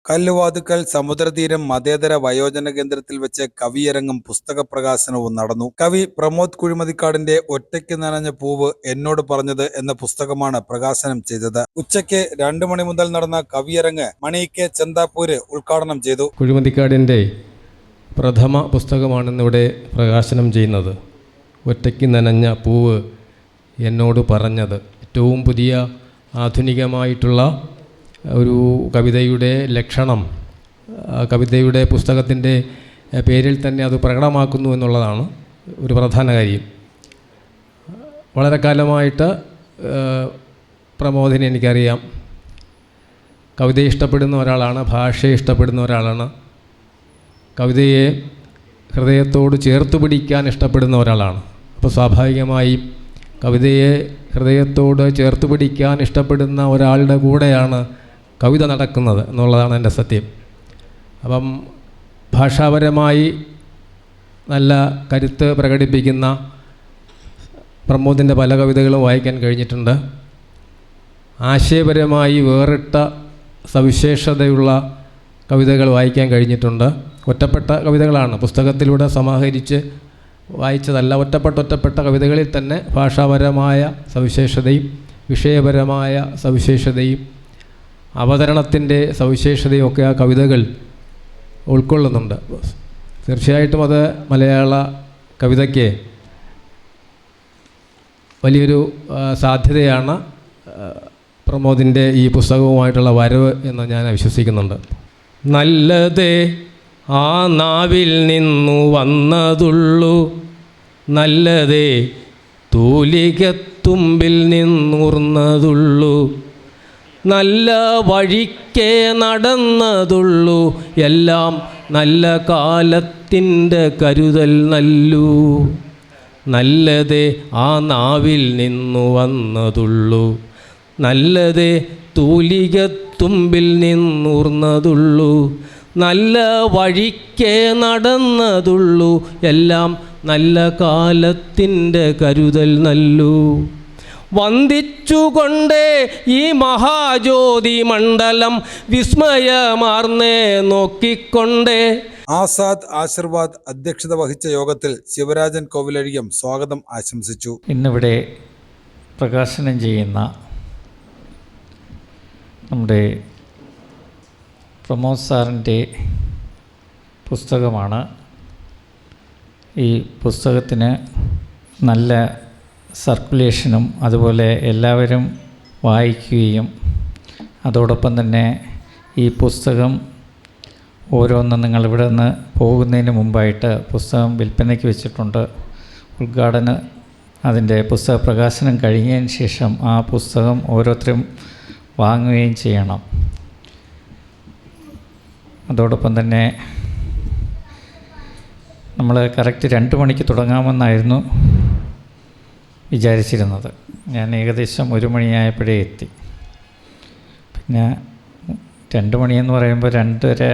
കല്ലുവാതുക്കൽ സമുദ്രതീരം മതേതര വയോജന കേന്ദ്രത്തിൽ വെച്ച് കവിയരങ്ങും പുസ്തക പ്രകാശനവും നടന്നു. കവി പ്രമോദ് കുഴിമതിക്കാടിന്റെ ഒറ്റയ്ക്ക് നനഞ്ഞ പൂവ് എന്നോട് പറഞ്ഞത് എന്ന പുസ്തകമാണ് പ്രകാശനം ചെയ്തത്. ഉച്ചയ്ക്ക് 2 മണി മുതൽ നടന്ന കവിയരങ്ങ് മണി കെ ചെന്താപ്പൂര് ഉദ്ഘാടനം ചെയ്തു. കുഴിമതിക്കാടിന്റെ പ്രഥമ പുസ്തകമാണ് ഇന്നിവിടെ പ്രകാശനം ചെയ്യുന്നത്. ഒറ്റയ്ക്ക് നനഞ്ഞ പൂവ് എന്നോട് പറഞ്ഞത്. ഏറ്റവും പുതിയ ആധുനികമായിട്ടുള്ള ഒരു കവിതയുടെ ലക്ഷണം കവിതയുടെ പുസ്തകത്തിൻ്റെ പേരിൽ തന്നെ അത് പ്രകടമാക്കുന്നു എന്നുള്ളതാണ് ഒരു പ്രധാന കാര്യം. വളരെ കാലമായിട്ട് പ്രമോദിനെ എനിക്കറിയാം. കവിതയെ ഇഷ്ടപ്പെടുന്ന ഒരാളാണ്, ഭാഷയെ ഇഷ്ടപ്പെടുന്ന ഒരാളാണ്, കവിതയെ ഹൃദയത്തോട് ചേർത്ത് പിടിക്കാൻ ഇഷ്ടപ്പെടുന്ന ഒരാളാണ്. അപ്പോൾ സ്വാഭാവികമായും കവിതയെ ഹൃദയത്തോട് ചേർത്ത് പിടിക്കാൻ ഇഷ്ടപ്പെടുന്ന ഒരാളുടെ കൂടെയാണ് കവിത നടക്കുന്നത് എന്നുള്ളതാണ് എൻ്റെ സത്യം. അപ്പം ഭാഷാപരമായി നല്ല കരുത്ത് പ്രകടിപ്പിക്കുന്ന പ്രമോദിൻ്റെ പല കവിതകളും വായിക്കാൻ കഴിഞ്ഞിട്ടുണ്ട്. ആശയപരമായി വേറിട്ട സവിശേഷതയുള്ള കവിതകൾ വായിക്കാൻ കഴിഞ്ഞിട്ടുണ്ട്. ഒറ്റപ്പെട്ട കവിതകളാണ്, പുസ്തകത്തിലൂടെ സമാഹരിച്ച് വായിച്ചതല്ല. ഒറ്റപ്പെട്ട കവിതകളിൽ തന്നെ ഭാഷാപരമായ സവിശേഷതയും വിഷയപരമായ സവിശേഷതയും അവതരണത്തിൻ്റെ സവിശേഷതയൊക്കെ ആ കവിതകൾ ഉൾക്കൊള്ളുന്നുണ്ട്. തീർച്ചയായിട്ടും അത് മലയാള കവിതയ്ക്ക് വലിയൊരു സാധ്യതയാണ് പ്രമോദിൻ്റെ ഈ പുസ്തകവുമായിട്ടുള്ള വരവ് എന്ന് ഞാൻ വിശ്വസിക്കുന്നുണ്ട്. നല്ലതേ ആ നാവിൽ നിന്നു വന്നതുള്ളൂ, നല്ലതേ തൂലികത്തുമ്പിൽ നിന്നൂർന്നതുള്ളൂ, നല്ല വഴിക്കേ നടന്നതുള്ളൂ, എല്ലാം നല്ല കാലത്തിൻ്റെ കരുതൽ നല്ലൂ, നല്ലതേ ആ നാവിൽ നിന്നു വന്നതുള്ളൂ, നല്ലതേ തൂലികത്തുമ്പിൽ നിന്നൂർന്നതുള്ളൂ, നല്ല വഴിക്കേ നടന്നതുള്ളൂ, എല്ലാം നല്ല കാലത്തിൻ്റെ കരുതൽ നല്ലൂ. വന്ദിച്ചുകൊണ്ടേ ഈ മഹാജ്യോതി മണ്ഡലം വിസ്മയമാർന്നേ നോക്കിക്കൊണ്ടേ. ആസാദ് ആശീർവാദ് അധ്യക്ഷത വഹിച്ച യോഗത്തിൽ ശിവരാജൻ കോവിലഴികം സ്വാഗതം ആശംസിച്ചു. ഇന്നിവിടെ പ്രകാശനം ചെയ്യുന്ന നമ്മുടെ പ്രമോദ് സാറിൻ്റെ പുസ്തകമാണ്. ഈ പുസ്തകത്തിന് നല്ല സർക്കുലേഷനും അതുപോലെ എല്ലാവരും വായിക്കുകയും അതോടൊപ്പം തന്നെ ഈ പുസ്തകം ഓരോന്നും നിങ്ങളിവിടെ നിന്ന് പോകുന്നതിന് മുമ്പായിട്ട് പുസ്തകം വിൽപ്പനയ്ക്ക് വെച്ചിട്ടുണ്ട്. ഉദ്ഘാടനം അതിൻ്റെ പുസ്തക പ്രകാശനം കഴിഞ്ഞതിന് ശേഷം ആ പുസ്തകം ഓരോരുത്തരും വാങ്ങുകയും ചെയ്യണം. അതോടൊപ്പം തന്നെ നമ്മൾ കറക്റ്റ് 2 മണിക്ക് തുടങ്ങാമെന്നായിരുന്നു വിചാരിച്ചിരുന്നത്. ഞാൻ ഏകദേശം 1 മണിയായപ്പോഴേ എത്തി. പിന്നെ 2 മണിയെന്ന് പറയുമ്പോൾ 2:30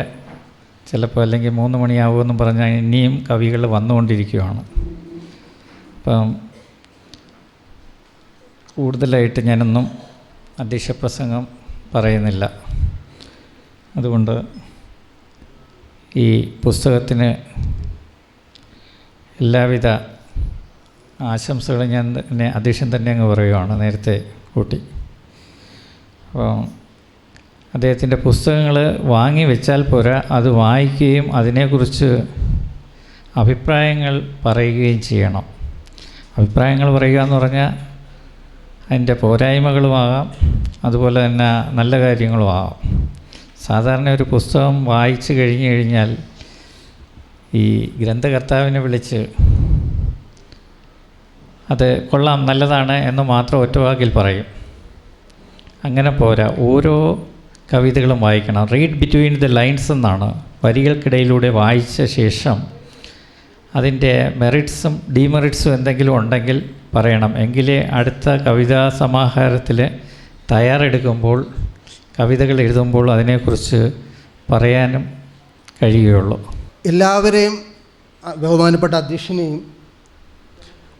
ചിലപ്പോൾ അല്ലെങ്കിൽ 3 മണിയാവുമെന്നും പറഞ്ഞാൽ ഇനിയും കവികൾ വന്നുകൊണ്ടിരിക്കുകയാണ്. അപ്പം കൂടുതലായിട്ട് ഞാനൊന്നും അധ്യക്ഷ പ്രസംഗം പറയുന്നില്ല. അതുകൊണ്ട് ഈ പുസ്തകത്തിന് എല്ലാവിധ ആശംസകളും ഞാൻ തന്നെ അധ്യക്ഷൻ തന്നെ അങ്ങ് പറയുകയാണ്, നേരത്തെ കൂട്ടി. അപ്പോൾ അദ്ദേഹത്തിൻ്റെ പുസ്തകങ്ങൾ വാങ്ങി വെച്ചാൽ പോരാ, അത് വായിക്കുകയും അതിനെക്കുറിച്ച് അഭിപ്രായങ്ങൾ പറയുകയും ചെയ്യണം. അഭിപ്രായങ്ങൾ പറയുക എന്ന് പറഞ്ഞാൽ അതിൻ്റെ പോരായ്മകളുമാകാം, അതുപോലെ തന്നെ നല്ല കാര്യങ്ങളുമാകാം. സാധാരണ ഒരു പുസ്തകം വായിച്ചു കഴിഞ്ഞാൽ ഈ ഗ്രന്ഥകർത്താവിനെ വിളിച്ച് അത് കൊള്ളാം, നല്ലതാണ് എന്ന് മാത്രം ഒറ്റവാക്കിൽ പറയും. അങ്ങനെ പോരാ, ഓരോ കവിതകളും വായിക്കണം. റീഡ് ബിറ്റ്വീൻ ദ ലൈൻസ് എന്നാണ്. വരികൾക്കിടയിലൂടെ വായിച്ച ശേഷം അതിൻ്റെ മെറിറ്റ്സും ഡീമെറിറ്റ്സും എന്തെങ്കിലും ഉണ്ടെങ്കിൽ പറയണം. എങ്കിലേ അടുത്ത കവിതാ സമാഹാരത്തിൽ തയ്യാറെടുക്കുമ്പോൾ കവിതകൾ എഴുതുമ്പോൾ അതിനെക്കുറിച്ച് പറയാനും കഴിയുകയുള്ളൂ. എല്ലാവരെയും, ബഹുമാനപ്പെട്ട അധ്യക്ഷനെയും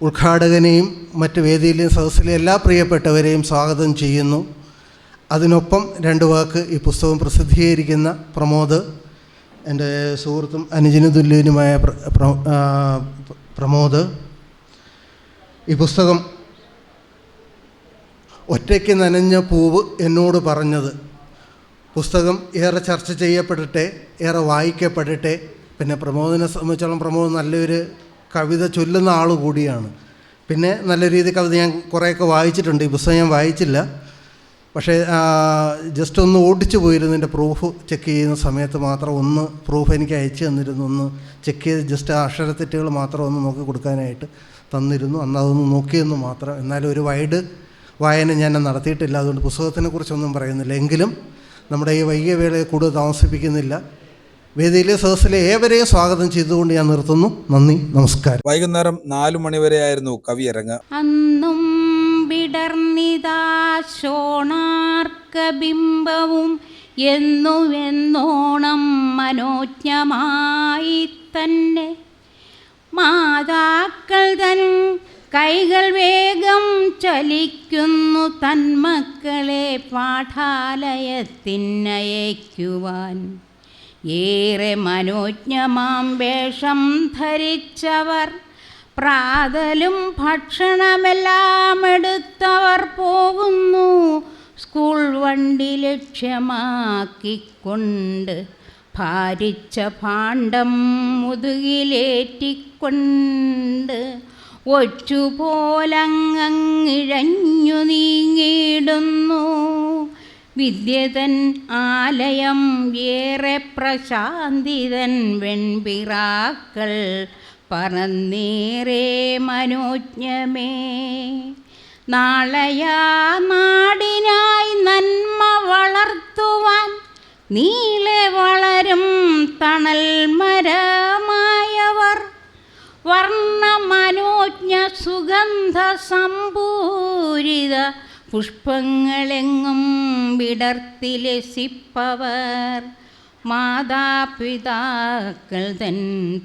ഉദ്ഘാടകനെയും മറ്റ് വേദിയിലെയും സദസ്സിലെ എല്ലാ പ്രിയപ്പെട്ടവരെയും സ്വാഗതം ചെയ്യുന്നു. അതിനൊപ്പം 2 വാക്ക് ഈ പുസ്തകം പ്രസിദ്ധീകരിക്കുന്ന പ്രമോദ്, എൻ്റെ സുഹൃത്തും അനുജന് തുല്യനുമായ പ്രമോദ്, ഈ പുസ്തകം ഒറ്റയ്ക്ക് നനഞ്ഞ പൂവ് എന്നോട് പറഞ്ഞത് പുസ്തകം ഏറെ ചർച്ച ചെയ്യപ്പെടട്ടെ, ഏറെ വായിക്കപ്പെടട്ടെ. പിന്നെ പ്രമോദിനെ സംബന്ധിച്ചോളം പ്രമോദ് നല്ലൊരു കവിത ചൊല്ലുന്ന ആൾ കൂടിയാണ്. പിന്നെ നല്ല രീതിയിൽ കവിത ഞാൻ കുറേയൊക്കെ വായിച്ചിട്ടുണ്ട്. ഈ പുസ്തകം ഞാൻ വായിച്ചില്ല, പക്ഷേ ജസ്റ്റ് ഒന്ന് ഓടിച്ചു പോയിരുന്നു. എൻ്റെ പ്രൂഫ് ചെക്ക് ചെയ്യുന്ന സമയത്ത് മാത്രം ഒന്ന് പ്രൂഫ് എനിക്ക് അയച്ചു തന്നിരുന്നു. ഒന്ന് ചെക്ക് ചെയ്ത് ജസ്റ്റ് അക്ഷരത്തെറ്റുകൾ മാത്രം ഒന്ന് നോക്കി കൊടുക്കാനായിട്ട് തന്നിരുന്നു. അന്ന് അതൊന്ന് നോക്കിയെന്ന് മാത്രം. എന്നാലും ഒരു വൈഡ് വായന ഞാൻ നടത്തിയിട്ടില്ല, അതുകൊണ്ട് പുസ്തകത്തിനെ കുറിച്ചൊന്നും പറയുന്നില്ല. എങ്കിലും നമ്മുടെ ഈ വൈകിയ വേളയെ കൂടുതൽ താമസിപ്പിക്കുന്നില്ല. വേദിയിലെ സദസ്സിലെ ഏവരെയും സ്വാഗതം ചെയ്തുകൊണ്ട് ഞാൻ നിർത്തുന്നു. നന്ദി, നമസ്കാരം. വൈകുന്നേരം 4 മണിവരെയായിരുന്നു കവിയരങ്ങ്. അന്നും വിടർന്നിതാ ശോണാർക്കബിംബവും എന്നുവെന്നോണം മനോജ്ഞമായി തന്നെ മാതാക്കൾ തൻ കൈകൾ വേഗം ചലിക്കുന്നു തന്മക്കളെ പാഠാലയത്തിനയക്കുവാൻ. ഏറെ മനോജ്ഞമാം വേഷം ധരിച്ചവർ, പ്രാതലും ഭക്ഷണമെല്ലാം എടുത്തവർ പോകുന്നു സ്കൂൾ വണ്ടി ലക്ഷ്യമാക്കിക്കൊണ്ട്. ഭാരിച്ച ഭാണ്ഡം മുതുകിലേറ്റിക്കൊണ്ട് ഒറ്റുപോലങ്ങിഴഞ്ഞു നീങ്ങിയിടുന്നു വിദ്യതൻ ആലയം. ഏറെ പ്രശാന്തിതൻ വെൺപിറാക്കൾ പറന്നേറെ മനോജ്ഞമേ. നാളെയാ നാടിനായി നന്മ വളർത്തുവാൻ നീളെ വളരും തണൽ മരമായവർ, വർണ്ണമനോജ്ഞ സുഗന്ധ സമ്പൂരിത പുഷ്പങ്ങളെങ്ങും വിടർത്തിലസിപ്പവർ. മാതാപിതാക്കൾ തൻ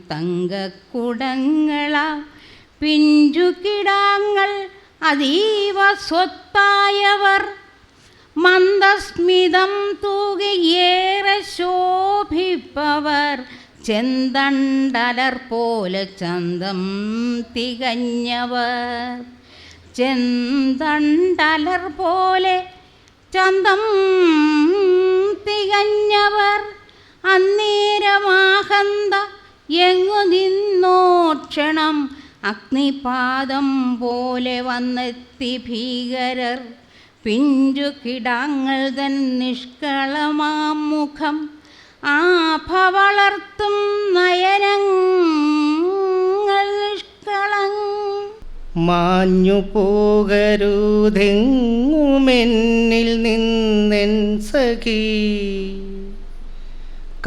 തങ്കക്കുടങ്ങളാം പിഞ്ചുകിടാങ്ങൾ അതീവ സ്വത്തായവർ, മന്ദസ്മിതം തൂകിയേറെ ശോഭിപ്പവർ. ചെന്തണ്ടലർ പോലെ ചന്തം തികഞ്ഞവർ, ചെന്തണ്ടലർ പോലെ ചന്തം തികഞ്ഞവർ. അന്നേരമാഹന്ത എങ്ങു നിന്നോ ക്ഷണം അഗ്നിപാദം പോലെ വന്നെത്തി ഭീകരർ. പിഞ്ചു കിടാങ്ങൾ തൻ നിഷ്കളമാം മുഖം ആഭ വളർത്തും നയനങ്ങൾ നിഷ്കളങ്. മാഞ്ഞു പോകരുതെങ്ങുമെന്നിൽ നിന്നെൻ സഖി,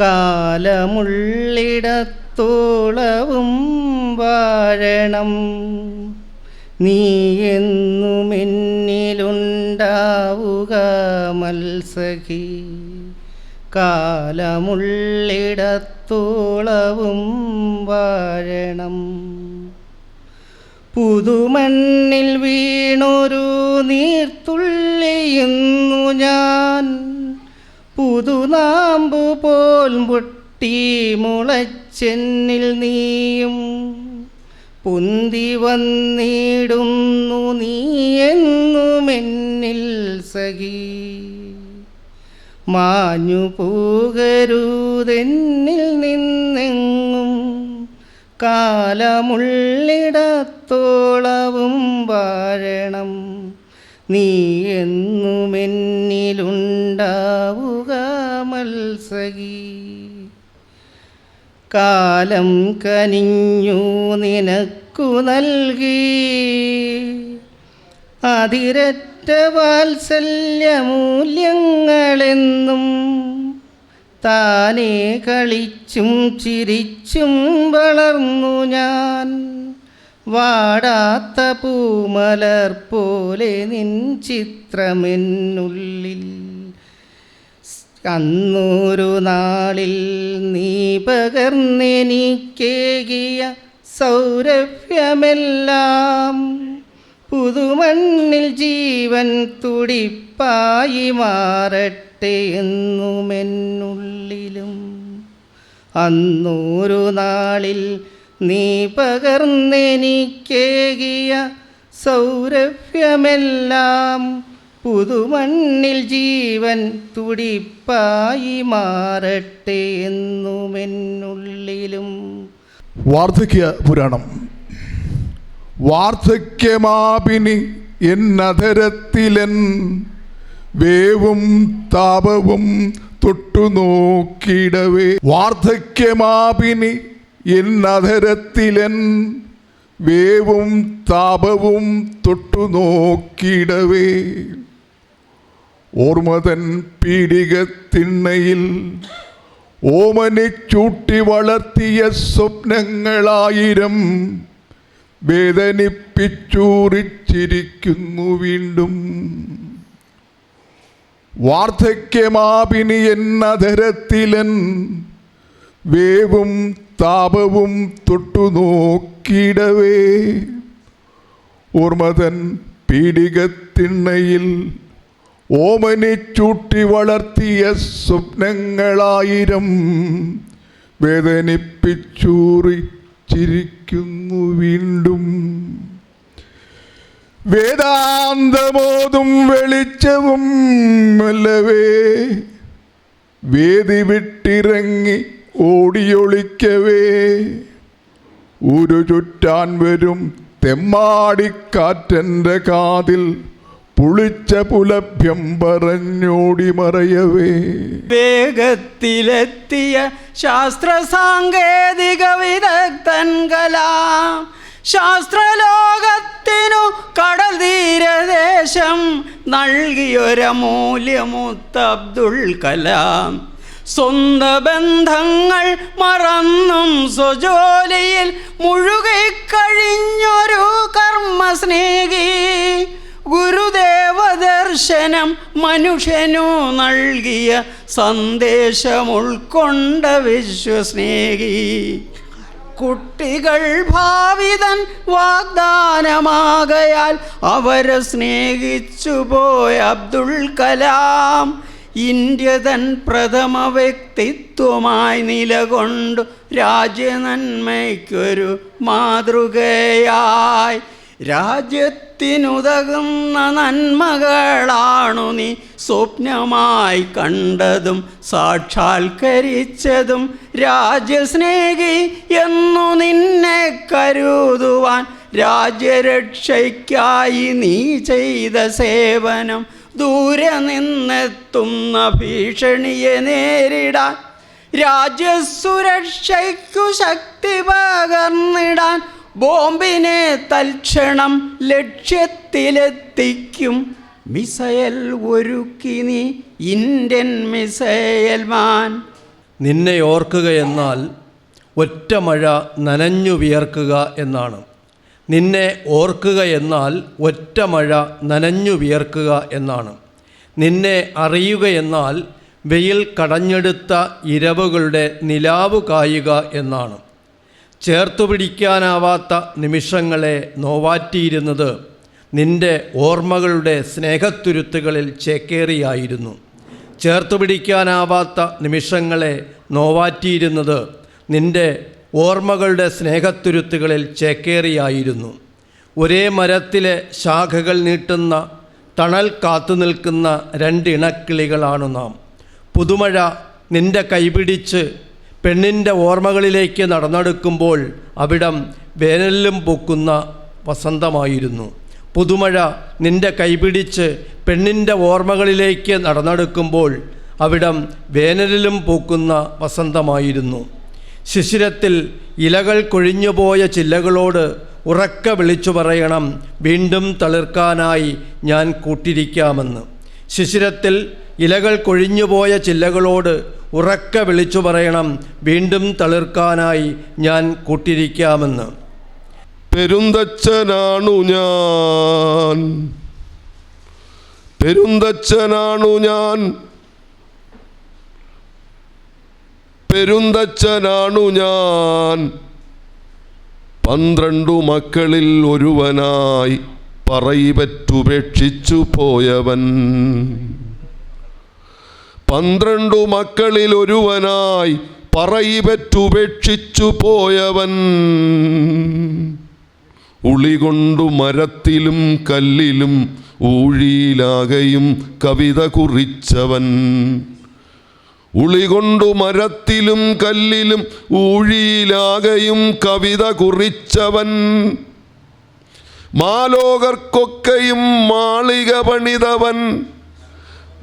കാലമുള്ളിടത്തോളവും വാഴണം. നീ എന്നുമെന്നിലുണ്ടാവുക മൽസഖി, കാലമുള്ളിടത്തോളവും വാഴണം. പുതുമണ്ണിൽ വീണൊരു നീർത്തുള്ളിയുന്നു ഞാൻ, പുതുനാമ്പു പോൽ പൊട്ടി മുളച്ചെന്നിൽ നീയും. പൊന്തി വന്നിടുന്നു നീ എന്നുമെന്നിൽ സഖി, മാഞ്ഞു പോകരുതെന്നിൽ നിന്നെങ്ങും. കാലമുള്ളിടത്തോളവും വാഴണം. നീ എന്നുമെന്നിലുണ്ടാവുക മൽസഖി. കാലം കനിഞ്ഞു നിനക്കു നൽകി അതിരറ്റ വാത്സല്യമൂല്യങ്ങളെന്നും. താനേ കളിച്ചും ചിരിച്ചും വളർന്നു ഞാൻ, വാടാത്ത പൂമലർ പോലെ നിൻ ചിത്രമെന്നുള്ളിൽ. അന്നൊരു നാളിൽ നീ പകർന്നെനിക്കേകിയ സൗരഭ്യമെല്ലാം പുതുമണ്ണിൽ ജീവൻ തുടിപ്പായി മാറട്ടെ എന്നുമെന്നുള്ളിലും. അന്നൊരു നാളിൽ നീ പകർന്നെനിക്കേകിയ സൗരഭ്യമെല്ലാം പുതുമണ്ണിൽ ജീവൻ തുടിപ്പായി മാറട്ടെ എന്നുമെന്നുള്ളിലും. വാർദ്ധക്യ പുരാണം. വാർദ്ധക്യമാപിനി എന്നധരത്തിലൻ വേവും താപവും തൊട്ടുനോക്കിടവേ. വാർദ്ധക്യമാപിനി എന്നധരത്തിലൻ വേവും താപവും തൊട്ടുനോക്കിടവേ. ഓർമ്മതൻ പീഡികത്തിണ്ണയിൽ ഓമനിച്ചൂട്ടി വളർത്തിയ സ്വപ്നങ്ങളായിരം വേദനിപ്പിച്ചൂറിച്ചിരിക്കുന്നു വീണ്ടും. വാർദ്ധക്യമാപിനി എന്നധരത്തിലൻ വേവും താപവും തൊട്ടുനോക്കിടവേ. ഓർമ്മതൻ പീഡികത്തിണ്ണയിൽ ഓമനിച്ചൂട്ടി വളർത്തിയ സ്വപ്നങ്ങളായിരം വേദനിപ്പിച്ചൂറിച്ചിരിക്കുന്നു വീണ്ടും. വേദാന്തമോതും വെളിച്ചവും അല്ലവേ വേദി വിട്ടിറങ്ങി ഓടിയൊളിക്കവേ. ഒരു ചുറ്റാൻ വരും തെമ്മാടിക്കാറ്റൻ്റെ കാതിൽ പുളിച്ച പുലഭ്യം പറഞ്ഞോടി മറയവേ. വേഗത്തിലെത്തിയ ശാസ്ത്ര സാങ്കേതിക വിദഗ്ധൻ കലാം ശാസ്ത്രലോകത്തിനു കടൽ തീരദേശം നൽകിയൊരമൂല്യമുത്ത് അബ്ദുൽ കലാം. സ്വന്ത ബന്ധങ്ങൾ മറന്നും സ്വജോലിയിൽ മുഴുകിക്കഴിഞ്ഞൊരു കർമ്മസ്നേഹി. ഗുരുദേവ ദർശനം മനുഷ്യനു നൽകിയ സന്ദേശം ഉൾക്കൊണ്ട വിശ്വസ്നേഹി. കുട്ടികൾ ഭാവിതൻ വാഗ്ദാനമാകയാൽ അവരെ സ്നേഹിച്ചു പോയ അബ്ദുൽ കലാം ഇന്ത്യ തൻ പ്രഥമ വ്യക്തിത്വമായി നിലകൊണ്ടു രാജ്യനന്മയ്ക്കൊരു മാതൃകയായി. രാജ്യത്തിനുതകുന്ന നന്മകളാണു നീ സ്വപ്നമായി കണ്ടതും സാക്ഷാത്കരിച്ചതും. രാജ്യസ്നേഹി എന്നു നിന്നെ കരുതുവാൻ രാജ്യരക്ഷയ്ക്കായി നീ ചെയ്ത സേവനം. ദൂരെ നിന്നെത്തുന്ന ഭീഷണിയെ നേരിടാൻ രാജ്യസുരക്ഷയ്ക്കു ശക്തി പകർന്നിടാൻ ബോംബിനെ തൽക്ഷണം ലക്ഷ്യത്തിലെത്തിക്കും മിസൈൽ ഒരുക്കി നീ ഇന്ത്യൻ മിസൈൽ മാൻ. നിന്നെ ഓർക്കുക എന്നാൽ ഒറ്റ മഴ നനഞ്ഞു വിയർക്കുക എന്നാണ്. നിന്നെ ഓർക്കുക എന്നാൽ ഒറ്റ മഴ നനഞ്ഞു വിയർക്കുക എന്നാണ്. നിന്നെ അറിയുക എന്നാൽ വെയിൽ കടഞ്ഞെടുത്ത ഇരവുകളുടെ നിലാവ് കായുക എന്നാണ്. ചേർത്തുപിടിക്കാനാവാത്ത നിമിഷങ്ങളെ നോവാറ്റിയിരുന്നത് നിന്റെ ഓർമ്മകളുടെ സ്നേഹത്തുരുത്തുകളിൽ ചേക്കേറിയായിരുന്നു. ചേർത്തുപിടിക്കാനാവാത്ത നിമിഷങ്ങളെ നോവാറ്റിയിരുന്നത് നിന്റെ ഓർമ്മകളുടെ സ്നേഹത്തുരുത്തുകളിൽ ചേക്കേറിയായിരുന്നു. ഒരേ മരത്തിലെ ശാഖകൾ നീട്ടുന്ന തണൽ കാത്തു നിൽക്കുന്ന രണ്ടിണക്കിളികളാണു നാം. പുതുമഴ നിന്റെ കൈപിടിച്ച് പെണ്ണിൻ്റെ ഓർമ്മകളിലേക്ക് നടന്നെടുക്കുമ്പോൾ അവിടം വേനലിലും പൂക്കുന്ന വസന്തമായിരുന്നു. പുതുമഴ നിന്റെ കൈപിടിച്ച് പെണ്ണിൻ്റെ ഓർമ്മകളിലേക്ക് നടന്നെടുക്കുമ്പോൾ അവിടം വേനലിലും പൂക്കുന്ന വസന്തമായിരുന്നു. ശിശിരത്തിൽ ഇലകൾ കൊഴിഞ്ഞുപോയ ചില്ലകളോട് ഉറക്കെ വിളിച്ചു പറയണം, വീണ്ടും തളിർക്കാനായി ഞാൻ കൂട്ടിരിക്കാമെന്ന്. ശിശിരത്തിൽ ഇലകൾ കൊഴിഞ്ഞുപോയ ചില്ലകളോട് ഉറക്കെ വിളിച്ചു പറയണം, വീണ്ടും തളിർക്കാനായി ഞാൻ കൂട്ടിരിക്കാമെന്ന്. പെരുന്തച്ഛനാണു ഞാൻ, പെരുന്തച്ഛനാണു ഞാൻ, പെരുന്തച്ഛനാണു ഞാൻ. 12 മക്കളിൽ ഒരുവനായി പറയിപറ്റുപേക്ഷിച്ചു പോയവൻ. 12 മക്കളിൽ ഒരുവനായി പറയിപറ്റുപേക്ഷിച്ചു പോയവൻ. ഉളികൊണ്ടു മരത്തിലും കല്ലിലും ഊഴിയിലാകയും കവിത കുറിച്ചവൻ. ഉളികൊണ്ടു മരത്തിലും കല്ലിലും ഊഴിയിലാകയും കവിത കുറിച്ചവൻ. മാലോകർക്കൊക്കെയും മാളിക പണിതവൻ.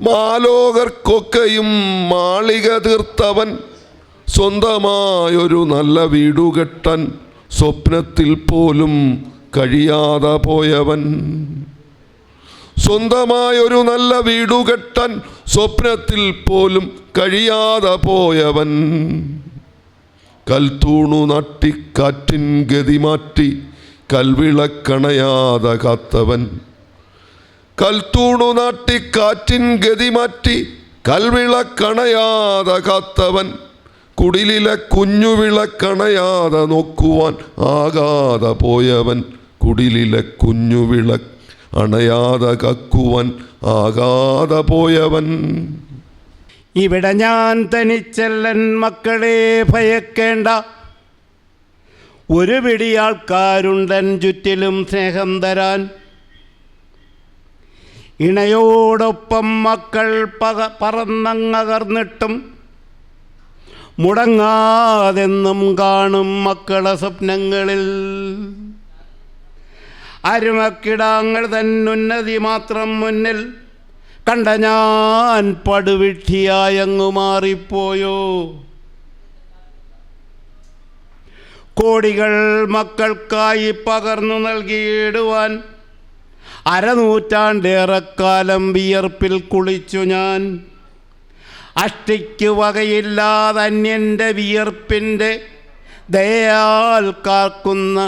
മാലോകർക്കൊക്കെയും മാളിക തീർത്തവൻ. സ്വന്തമായൊരു നല്ല വീടുകെട്ടാൻ സ്വപ്നത്തിൽ പോലും കഴിയാതെ പോയവൻ. സ്വന്തമായൊരു നല്ല വീടുകെട്ടാൻ സ്വപ്നത്തിൽ പോലും കഴിയാതെ പോയവൻ. കൽത്തൂണു നട്ടിക്കാറ്റിൻ ഗതി മാറ്റി കൽവിളക്കണയാതെ കാത്തവൻ. കൽത്തൂണു നാട്ടിക്കാറ്റിൻ ഗതി മാറ്റി കൽവിളക്കണയാതെ കാത്തവൻ. കുടിലിലെ കുഞ്ഞുവിളക്കണയാതെ നോക്കുവാൻ ആകാതെ പോയവൻ. കുടിലിലെ കുഞ്ഞുവിളക്ക് അണയാതെ കക്കുവാൻ ആകാതെ പോയവൻ. ഇവിടെ ഞാൻ തനിച്ചല്ലൻ മക്കളെ ഭയക്കേണ്ട, ഒരു പിടി ആൾക്കാരുണ്ടൻ ചുറ്റിലും സ്നേഹം തരാൻ. ഇണയോടൊപ്പം മക്കൾ പറന്നങ്ങകർന്നിട്ടും മുടങ്ങാതെന്നും കാണും മക്കളെ സ്വപ്നങ്ങളിൽ. അരുമക്കിടാങ്ങൾ തന്നുന്നതി മാത്രം മുന്നിൽ കണ്ട ഞാൻ പടുവിട്ടിയായങ്ങു മാറിപ്പോയോ. കോടികൾ മക്കൾക്കായി പകർന്നു നൽകിയിടുവാൻ അരനൂറ്റാണ്ടേറെക്കാലം വിയർപ്പിൽ കുളിച്ചു ഞാൻ. അഷ്ടിക്ക് വകയില്ലാതെ അന്യൻ്റെ വിയർപ്പിൻ്റെ ദയാൽ കാക്കുന്ന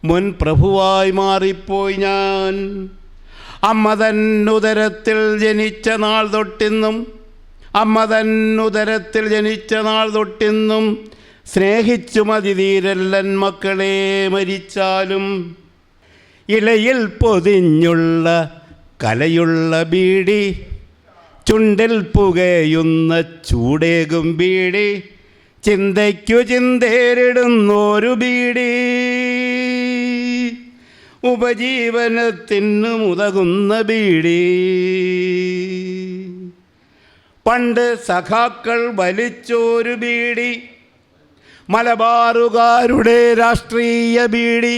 മുൻ പ്രഭുവായി മാറിപ്പോയി ഞാൻ. അമ്മ തന്നുദരത്തിൽ ജനിച്ച നാൾ തൊട്ടിന്നും, അമ്മ തന്നുദരത്തിൽ ജനിച്ച നാൾ തൊട്ടിന്നും സ്നേഹിച്ചു മതിതീരല്ലൻ മക്കളെ മരിച്ചാലും. ഇലയിൽ പൊതിഞ്ഞുള്ള കലയുള്ള ബീഡി, ചുണ്ടിൽ പുകയുന്ന ചൂടേകും ബീഡി, ചിന്തയ്ക്കു ചിന്തേരിടുന്നൊരു ബീഡി, ഉപജീവനത്തിനു മുതകുന്ന ബീഡി. പണ്ട് സഖാക്കൾ വലിച്ചോരു ബീഡി, മലബാറുകാരുടെ രാഷ്ട്രീയ ബീഡി.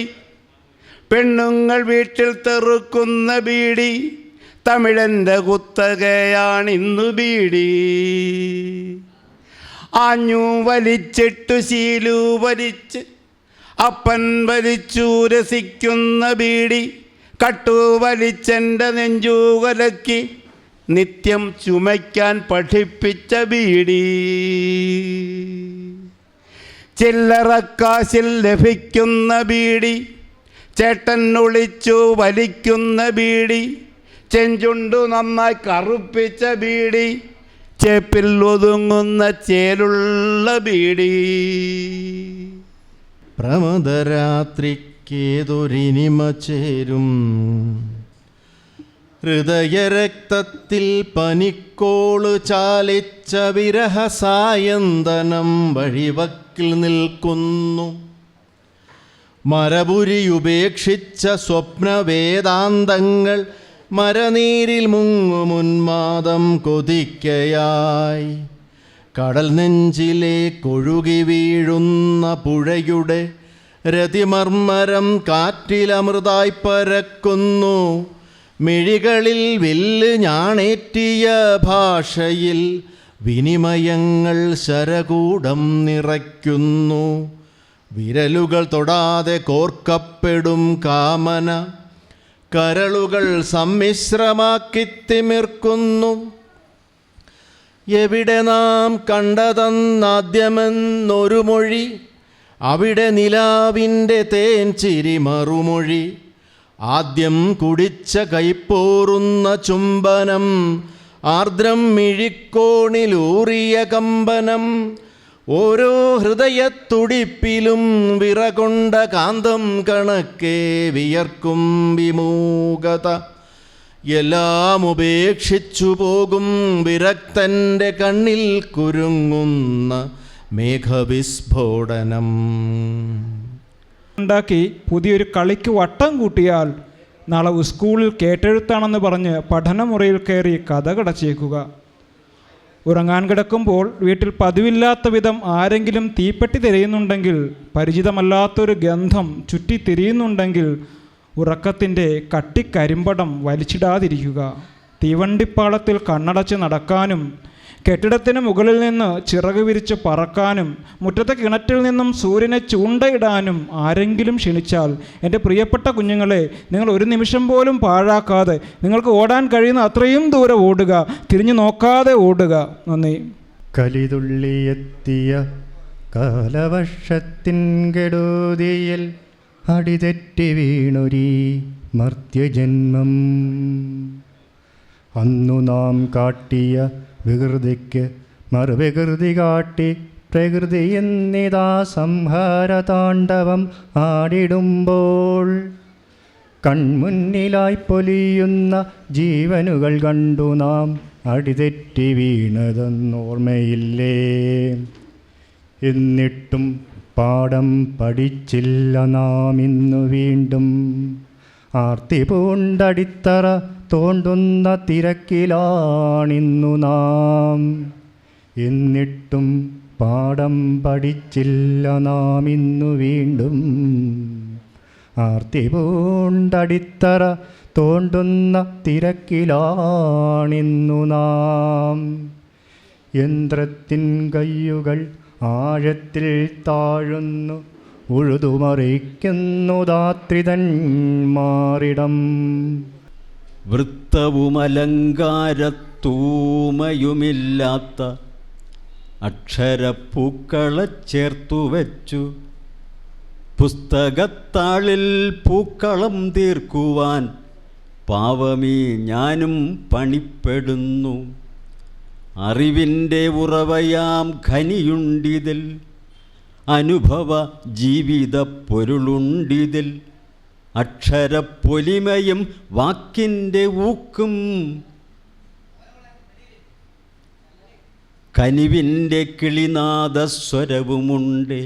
പെണ്ണുങ്ങൾ വീട്ടിൽ തെറുക്കുന്ന ബീഡി, തമിഴൻ്റെ കുത്തകയാണിന്നു ബീഡി. ആഞ്ഞു വലിച്ചിട്ടു ശീലു വലിച്ച് അപ്പൻ വലിച്ചു രസിക്കുന്ന ബീഡി, കട്ടു വലിച്ചെൻ്റെ നെഞ്ചു കലക്കി നിത്യം ചുമയ്ക്കാൻ പഠിപ്പിച്ച ബീഡി. ചില്ലറക്കാശിൽ ലഭിക്കുന്ന ബീഡി, ചേട്ടൻ ഒളിച്ചു വലിക്കുന്ന ബീഡി, ചെഞ്ചുണ്ടു നന്നായി കറുപ്പിച്ച ബീഡി, ചേപ്പിൽ ഒതുങ്ങുന്ന ചേലുള്ള ബീഡി. പ്രമദരാത്രിക്കേതൊരിനിമ ചേരും, ഹൃദയരക്തത്തിൽ പനിക്കോള് ചാലിച്ച വിരഹസായന്തനം വഴിവക്കിൽ നിൽക്കുന്നു. മരപുരിയുപേക്ഷിച്ച സ്വപ്നവേദാന്തങ്ങൾ മരനീരിൽ മുങ്ങുമുന്മാദം കൊതിക്കയായി. കടൽ നെഞ്ചിലെ കൊഴുകി വീഴുന്ന പുഴയുടെ രതിമർമ്മരം കാറ്റിലമൃതായി പരക്കുന്നു. മിഴികളിൽ വില്ല് ഞാണേറ്റിയ ഭാഷയിൽ വിനിമയങ്ങൾ ശരകൂടം നിറയ്ക്കുന്നു. വിരലുകൾ തൊടാതെ കോർക്കപ്പെടും കാമന കരളുകൾ സമ്മിശ്രമാക്കി തിമിർക്കുന്നു. എവിടെ നാം കണ്ടതെന്നാദ്യമെന്നൊരു മൊഴി, അവിടെ നിലാവിൻ്റെ തേൻ ചിരി മറുമൊഴി. ആദ്യം കുടിച്ച കൈപ്പോറുന്ന ചുംബനം, ആർദ്രം മിഴിക്കോണിലൂറിയ കമ്പനം, ഓരോ ഹൃദയത്തുടിപ്പിലും വിറകൊണ്ട കാന്തം കണക്കെ വിയർക്കും വിമൂകത. എല്ലാം ഉപേക്ഷിച്ചു പോകും വിരക്തൻ്റെ കണ്ണിൽ കുരുങ്ങുന്ന മേഘവിസ്ഫോടനം. ഉണ്ടാക്കി പുതിയൊരു കളിക്ക് വട്ടം കൂട്ടിയാൽ നാളെ സ്കൂളിൽ കേട്ടെഴുത്താണെന്ന് പറഞ്ഞ് പഠനമുറിയിൽ കയറി കഥ കടച്ചേക്കുക. ഉറങ്ങാൻ കിടക്കുമ്പോൾ വീട്ടിൽ പതിവില്ലാത്ത വിധം ആരെങ്കിലും തീപ്പെട്ടി തിരയുന്നുണ്ടെങ്കിൽ, പരിചിതമല്ലാത്തൊരു ഗന്ധം ചുറ്റി തിരിയുന്നുണ്ടെങ്കിൽ ഉറക്കത്തിൻ്റെ കട്ടിക്കരിമ്പടം വലിച്ചിടാതിരിക്കുക. തീവണ്ടിപ്പാളത്തിൽ കണ്ണടച്ച് നടക്കാനും, കെട്ടിടത്തിന് മുകളിൽ നിന്ന് ചിറക് വിരിച്ച് പറക്കാനും, മുറ്റത്തെ കിണറ്റിൽ നിന്നും സൂര്യനെ ചൂണ്ടയിടാനും ആരെങ്കിലും ക്ഷണിച്ചാൽ, എൻ്റെ പ്രിയപ്പെട്ട കുഞ്ഞുങ്ങളെ, നിങ്ങൾ ഒരു നിമിഷം പോലും പാഴാക്കാതെ നിങ്ങൾക്ക് ഓടാൻ കഴിയുന്ന അത്രയും ദൂരം ഓടുക, തിരിഞ്ഞു നോക്കാതെ ഓടുക. നന്ദി. കലിതുള്ളിയെത്തിയ കാലവർഷത്തിൻ കെടുതിയിൽ അടിതെറ്റി വീണൊരീ മർത്യജന്മം. അന്നു നാം കാട്ടിയ വികൃതിക്ക് മറുവികൃതി കാട്ടി പ്രകൃതി എന്നിതാ സംഹാരതാണ്ഡവം ആടിടുമ്പോൾ കൺമുന്നിലായി പൊലിയുന്ന ജീവനുകൾ കണ്ടു നാം അടിതെറ്റി വീണതെന്നോർമ്മയില്ലേ? എന്നിട്ടും പാഠം പഠിച്ചില്ല നാം ഇന്നു വീണ്ടും. ആർത്തി പൂണ്ടടിത്തറ തോണ്ടുന്ന തിരക്കിലാണിന്നു നാം. എന്നിട്ടും പാഠം പഠിച്ചില്ല നാം ഇന്നു വീണ്ടും. ആർത്തി പൂണ്ടടിത്തറ തോണ്ടുന്ന തിരക്കിലാണിന്നു നാം. യന്ത്രത്തിൻ കയ്യുകൾ ആഴത്തിൽ താഴുന്നു, ഉഴുതുമറിയ്ക്കുന്നു ധാത്രിതൻ മാറിടം. വൃത്തവുമലങ്കാരത്തൂമയുമില്ലാത്ത അക്ഷരപ്പൂക്കളെ ചേർത്തുവച്ചു പുസ്തകത്താളിൽ പൂക്കളം തീർക്കുവാൻ പാവമീ ഞാനും പണിപ്പെടുന്നു. അറിവിൻ്റെ ഉറവയാം ഖനിയുണ്ടിതിൽ, അനുഭവ ജീവിത പൊരുളുണ്ടിതിൽ. അക്ഷരപ്പൊലിമയും വാക്കിൻ്റെ ഊക്കും കനിവിൻ്റെ കിളിനാദസ്വരവുമുണ്ട്.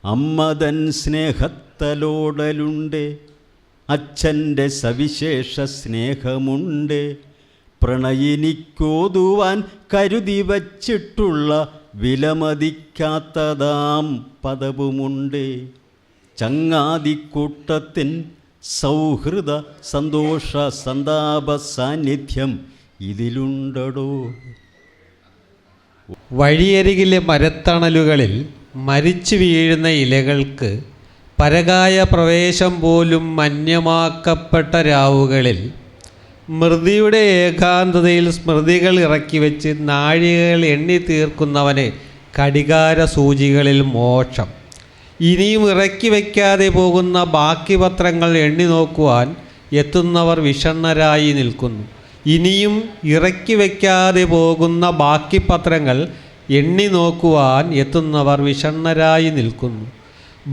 അമ്മതൻ സ്നേഹത്തലോടലുണ്ട്, അച്ഛൻ്റെ സവിശേഷ സ്നേഹമുണ്ട്. പ്രണയിനിക്കോതുവാൻ കരുതി വച്ചിട്ടുള്ള വിലമതിക്കാത്തതാം പദവുമുണ്ട്. ചങ്ങാതിക്കൂട്ടത്തിൻ സൗഹൃദ സന്തോഷ സന്താപ സാന്നിധ്യം ഇതിലുണ്ടടോ. വഴിയരികിലെ മരത്തണലുകളിൽ മരിച്ചു വീഴുന്ന ഇലകൾക്ക് പരകായ പ്രവേശം പോലും മന്യമാക്കപ്പെട്ട രാവുകളിൽ മൃതിയുടെ ഏകാന്തതയിൽ സ്മൃതികൾ ഇറക്കി വെച്ച് നാഴികകൾ എണ്ണി തീർക്കുന്നവന് കടികാര സൂചികളിൽ മോക്ഷം. ഇനിയും ഇറക്കി വയ്ക്കാതെ പോകുന്ന ബാക്കി പത്രങ്ങൾ എണ്ണി നോക്കുവാൻ എത്തുന്നവർ വിഷണ്ണരായി നിൽക്കുന്നു. ഇനിയും ഇറക്കി വയ്ക്കാതെ പോകുന്ന ബാക്കി പത്രങ്ങൾ എണ്ണി നോക്കുവാൻ എത്തുന്നവർ വിഷണ്ണരായി നിൽക്കുന്നു.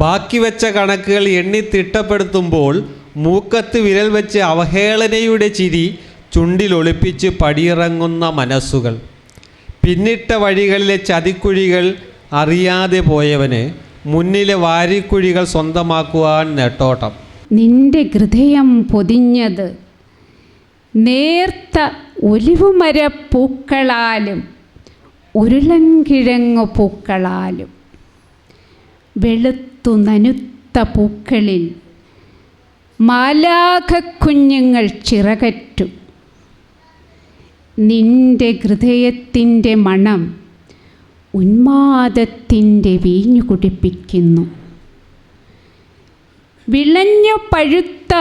ബാക്കി വെച്ച കണക്കുകൾ എണ്ണി തിട്ടപ്പെടുത്തുമ്പോൾ മൂക്കത്ത് വിരൽ വെച്ച് അവഹേളനയുടെ ചിരി ചുണ്ടിലൊളിപ്പിച്ച് പടിയിറങ്ങുന്ന മനസ്സുകൾ. പിന്നിട്ട വഴികളിലെ ചതിക്കുഴികൾ അറിയാതെ പോയവന് മുന്നിലെ വാരിക്കുഴികൾ സ്വന്തമാക്കുവാൻ നെട്ടോട്ടം. നിന്റെ ഹൃദയം പൊതിഞ്ഞത് നേർത്ത ഒലിവുമര പൂക്കളാലും ഉരുളൻകിഴങ്ങു പൂക്കളാലും. വെളുത്തു നനുത്ത പൂക്കളിൽ മാലാഖക്കുഞ്ഞുങ്ങൾ ചിറകറ്റും. നിന്റെ ഹൃദയത്തിൻ്റെ മണം ഉന്മാദത്തിൻ്റെ വീഞ്ഞു കുടിപ്പിക്കുന്നു. വിളഞ്ഞു പഴുത്ത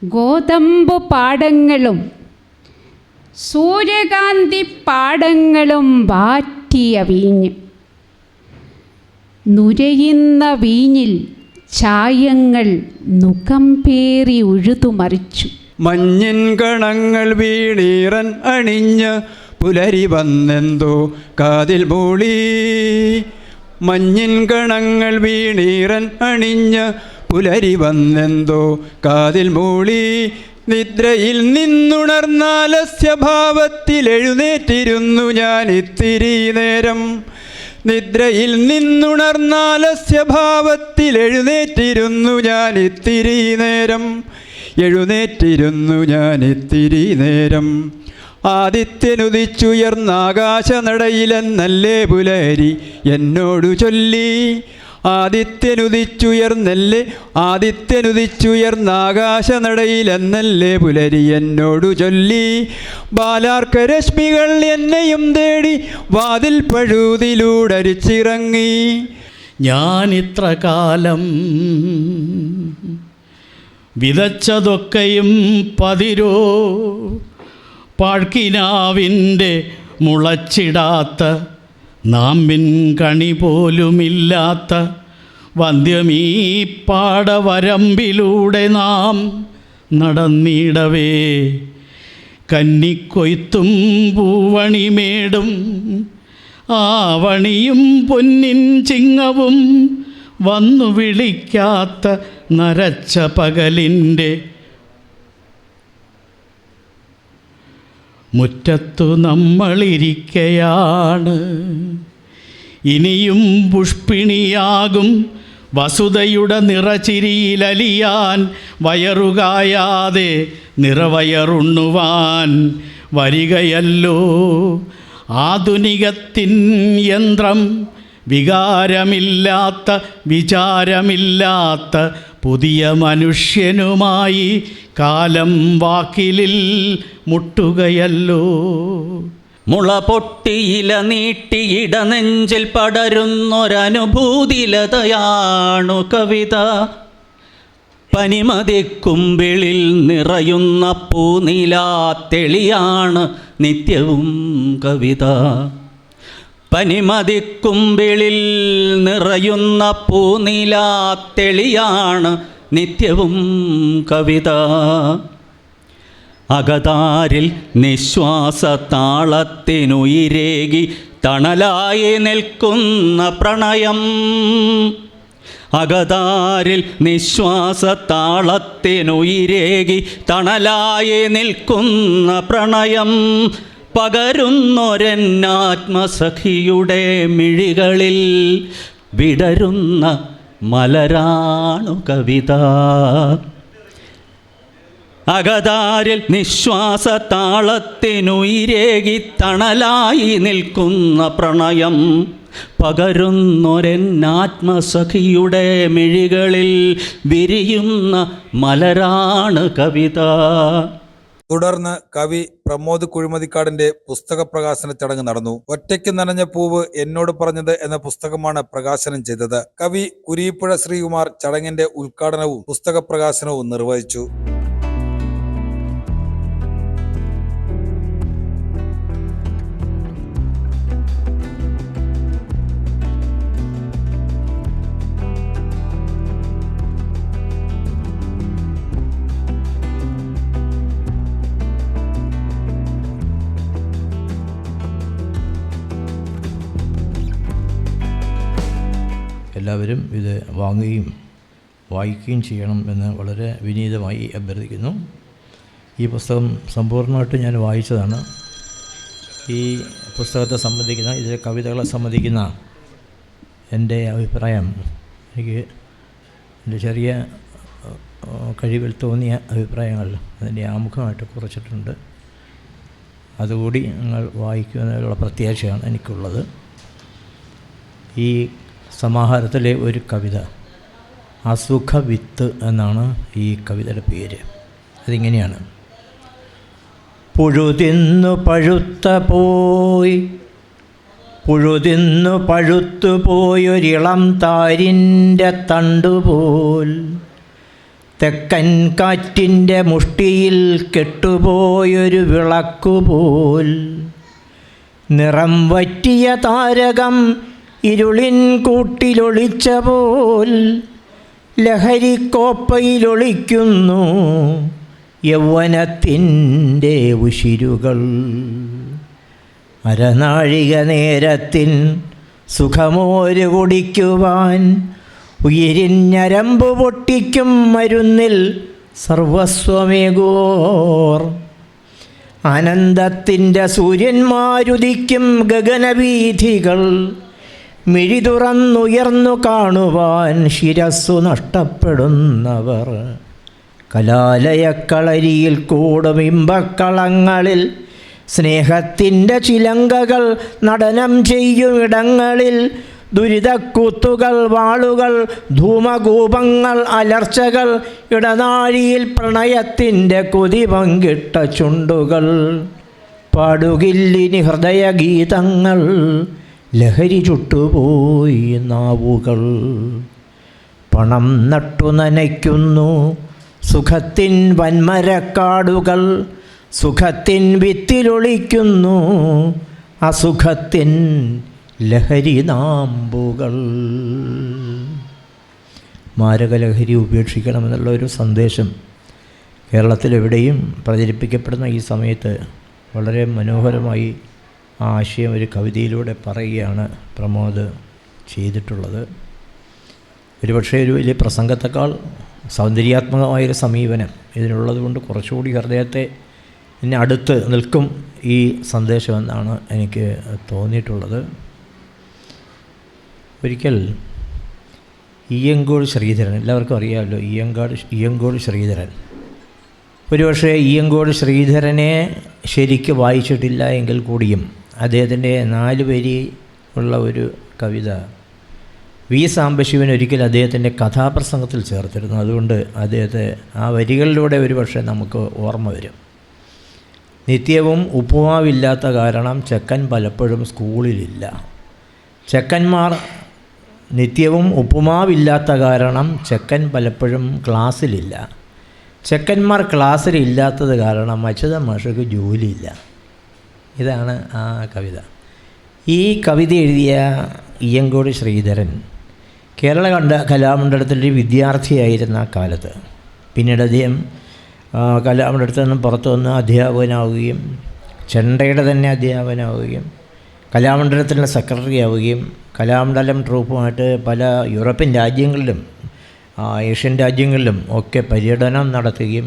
ഗോതമ്പ് പാടങ്ങളും സൂര്യകാന്തി പാടങ്ങളും വാറ്റിയ വീഞ്ഞ്. നുരയുന്ന വീഞ്ഞിൽ ചായങ്ങൾ നുകം പേറി ഉഴുതുമറിച്ചു. മഞ്ഞിൻ കണങ്ങൾ വീണീറൻ അണിഞ്ഞ് പുലരി വന്നെന്തോ കാതിൽ മൂളി. മഞ്ഞിൻ കണങ്ങൾ വീണീറൻ അണിഞ്ഞ പുലരി വന്നെന്തോ കാതിൽ മൂളി. നിദ്രയിൽ നിന്നുണർന്നാലസ്യഭാവത്തിൽ എഴുന്നേറ്റിരുന്നു ഞാൻ ഇത്തിരി നേരം. നിദ്രയിൽ നിന്നുണർന്നാലസ്യഭാവത്തിൽ എഴുന്നേറ്റിരുന്നു ഞാൻ ഇത്തിരി നേരം. എഴുന്നേറ്റിരുന്നു ഞാൻ ഇത്തിരി നേരം. ആദിത്യനുദിച്ചുയർന്ന ആകാശനടയിലെന്നല്ലേ പുലരി എന്നോടു ചൊല്ലി. ആദിത്യനുദിച്ചുയർന്ന ആകാശനടയിലെന്നല്ലേ പുലരി എന്നോടു ചൊല്ലി. ബാലാർക്കരശ്മികൾ എന്നെയും തേടി വാതിൽ പഴുതിലൂടരിച്ചിറങ്ങി. ഞാനിത്ര കാലം വിതച്ചതൊക്കെയും പതിരോ, പാഴ്ക്കിനാവിൻ്റെ മുളച്ചിടാത്ത നാമ്പിൻ കണി പോലുമില്ലാത്ത വന്ധ്യമീ പാടവരമ്പിലൂടെ നാം നടന്നിടവേ. കന്നിക്കൊയ്ത്തും പൂവണിമേടും ആവണിയും പൊന്നിൻ ചിങ്ങവും വന്നു വിളിക്കാത്ത നരച്ച പകലിൻ്റെ മുറ്റത്തു നമ്മളിരിക്കയാണ്. ഇനിയും പുഷ്പിണിയാകും വസുതയുടെ നിറചിരിയിലലിയാൻ വയറുകായാതെ നിറവയറുണ്ണുവാൻ വരികയല്ലോ ആധുനികത്തിൻ യന്ത്രം. വികാരമില്ലാത്ത വിചാരമില്ലാത്ത പുതിയ മനുഷ്യനുമായി കാലം വാക്കിലിൽ മുട്ടുകയല്ലോ. മുള പൊട്ടിയില നീട്ടിയിട നെഞ്ചിൽ പടരുന്നൊരനുഭൂതിലതയാണു കവിത. പനിമതിക്കുമ്പിളിൽ നിറയുന്ന പൂനിലാത്തെളിയാണ് നിത്യവും കവിത. പനിമതിക്കുമ്പിളിൽ നിറയുന്ന പൂനിലാത്തെളിയാണ് നിത്യവും കവിത. അകതാരിൽ നിശ്വാസതാളത്തിനുയിരേകി തണലായി നിൽക്കുന്ന പ്രണയം. അകതാരിൽ നിശ്വാസതാളത്തിനുയിരേകി തണലായി നിൽക്കുന്ന പ്രണയം. പകരുന്നൊരെന്നാത്മസഖിയുടെ മിഴികളിൽ വിടരുന്ന മലരാണു കവിത. അകതാരിൽ നിശ്വാസതാളത്തിനുയിരേകി തണലായി നിൽക്കുന്ന പ്രണയം. പകരുന്നൊരെന്നാത്മസഖിയുടെ മിഴികളിൽ വിരിയുന്ന മലരാണ് കവിത. തുടർന്ന് കവി പ്രമോദ് കുഴിമതിക്കാടിന്റെ പുസ്തക പ്രകാശന ചടങ്ങ് നടന്നു. ഒറ്റയ്ക്ക് നനഞ്ഞ പൂവ് എന്നോട് പറഞ്ഞത് എന്ന പുസ്തകമാണ് പ്രകാശനം ചെയ്തത്. കവി കുരീപ്പുഴ ശ്രീകുമാർ ചടങ്ങിന്റെ ഉദ്ഘാടനവും പുസ്തക പ്രകാശനവും നിർവഹിച്ചു. എല്ലാവരും ഇത് വാങ്ങുകയും വായിക്കുകയും ചെയ്യണം എന്ന് വളരെ വിനീതമായി അഭ്യർത്ഥിക്കുന്നു. ഈ പുസ്തകം സമ്പൂർണ്ണമായിട്ട് ഞാൻ വായിച്ചതാണ്. ഈ പുസ്തകത്തെ സംബന്ധിക്കുന്ന ഇതിലെ കവിതകളെ സംബന്ധിക്കുന്ന എൻ്റെ അഭിപ്രായം എനിക്ക് എൻ്റെ ചെറിയ കഴിവിൽ തോന്നിയ അഭിപ്രായങ്ങൾ അതിൻ്റെ ആമുഖമായിട്ട് കുറിച്ചിട്ടുണ്ട്. അതുകൂടി നിങ്ങൾ വായിക്കുമെന്നുള്ള പ്രത്യാശയാണ് എനിക്കുള്ളത്. ഈ സമാഹാരത്തിലെ ഒരു കവിത അസുഖവിത്ത് എന്നാണ് ഈ കവിതയുടെ പേര്. അതിങ്ങനെയാണ്: പുഴുതിന്നു പഴുത്തുപോയൊരിളം താരിൻ്റെ തണ്ടുപോൽ, തെക്കൻ കാറ്റിൻ്റെ മുഷ്ടിയിൽ കെട്ടുപോയൊരു വിളക്കുപോൽ, നിറം വറ്റിയ താരകം ഇരുളിൻ കൂട്ടിലൊളിച്ച പോൽ, ലഹരിക്കോപ്പയിലൊളിക്കുന്നു യൗവനത്തിൻ്റെ ഉശിരുകൾ. അരനാഴിക നേരത്തിൻ സുഖമോര് കുടിക്കുവാൻ ഉയിരിഞ്ഞരമ്പു പൊട്ടിക്കും മരുന്നിൽ സർവസ്വമേകോർ. ആനന്ദത്തിൻ്റെ സൂര്യന്മാരുദിക്കും ഗഗനവീഥികൾ മിഴി തുറന്നുയർന്നു കാണുവാൻ ശിരസ്സു നഷ്ടപ്പെടുന്നവർ. കലാലയക്കളരിയിൽ കൂടും ഇമ്പക്കളങ്ങളിൽ സ്നേഹത്തിൻ്റെ ചിലങ്കകൾ നടനം ചെയ്യുമിടങ്ങളിൽ ദുരിതക്കൂത്തുകൾ, വാളുകൾ, ധൂമകൂപങ്ങൾ, അലർച്ചകൾ, ഇടനാഴിയിൽ പ്രണയത്തിൻ്റെ കൊതി പങ്കിട്ട ചുണ്ടുകൾ. പാടുകില്ലിനി ഹൃദയഗീതങ്ങൾ, ലഹരി ചുട്ടുപോയി നാവുകൾ. പണം നട്ടു നനയ്ക്കുന്നു സുഖത്തിൻ വൻമരക്കാടുകൾ, സുഖത്തിൻ വിത്തിലൊളിക്കുന്നു അസുഖത്തിൻ ലഹരി നാമ്പുകൾ. മാരകലഹരി ഉപേക്ഷിക്കണമെന്നുള്ള ഒരു സന്ദേശം കേരളത്തിലെവിടെയും പ്രചരിപ്പിക്കപ്പെടുന്ന ഈ സമയത്ത് വളരെ മനോഹരമായി ആ ആശയം ഒരു കവിതയിലൂടെ പറയുകയാണ് പ്രമോദ് ചെയ്തിട്ടുള്ളത്. ഒരുപക്ഷെ ഒരു വലിയ പ്രസംഗത്തെക്കാൾ സൗന്ദര്യാത്മകമായൊരു സമീപനം ഇതിനുള്ളത് കൊണ്ട് കുറച്ചുകൂടി ഹൃദയത്തെ അടുത്ത് നിൽക്കും ഈ സന്ദേശമെന്നാണ് എനിക്ക് തോന്നിയിട്ടുള്ളത്. ഒരിക്കൽ ഇയ്യങ്കോട് ശ്രീധരൻ, എല്ലാവർക്കും അറിയാമല്ലോ ഇയ്യങ്കോട് ശ്രീധരൻ. ഒരുപക്ഷെ ഇയ്യങ്കോട് ശ്രീധരനെ ശരിക്ക് വായിച്ചിട്ടില്ല എങ്കിൽ കൂടിയും അദ്ദേഹത്തിൻ്റെ 4 വരി ഉള്ള ഒരു കവിത വി സാംബശിവൻ ഒരിക്കൽ അദ്ദേഹത്തിൻ്റെ കഥാപ്രസംഗത്തിൽ ചേർത്തിരുന്നു. അതുകൊണ്ട് അദ്ദേഹത്തെ ആ വരികളിലൂടെ ഒരുപക്ഷെ നമുക്ക് ഓർമ്മ വരും. നിത്യവും ഉപ്പുമാവില്ലാത്ത കാരണം ചെക്കൻ പലപ്പോഴും സ്കൂളിലില്ല. ചെക്കന്മാർ നിത്യവും ഉപ്പുമാവില്ലാത്ത കാരണം ചെക്കൻ പലപ്പോഴും ക്ലാസ്സിലില്ല. ചെക്കന്മാർ ക്ലാസ്സിലില്ലാത്തത് കാരണം അച്യുത മാഷക്ക് ജോലിയില്ല. ഇതാണ് ആ കവിത. ഈ കവിത എഴുതിയ ഇയ്യങ്കോട് ശ്രീധരൻ കേരള കലാമണ്ഡലത്തിലൊരു വിദ്യാർത്ഥിയായിരുന്ന കാലത്ത് പിന്നീട് അദ്ദേഹം കലാമണ്ഡലത്തിൽ നിന്നും പുറത്തു വന്ന് അധ്യാപകനാവുകയും ചെണ്ടയുടെ തന്നെ അധ്യാപകനാവുകയും കലാമണ്ഡലത്തിൻ്റെ സെക്രട്ടറി ആവുകയും കലാമണ്ഡലം ട്രൂപ്പുമായിട്ട് പല യൂറോപ്യൻ രാജ്യങ്ങളിലും ഏഷ്യൻ രാജ്യങ്ങളിലും ഒക്കെ പര്യടനം നടത്തുകയും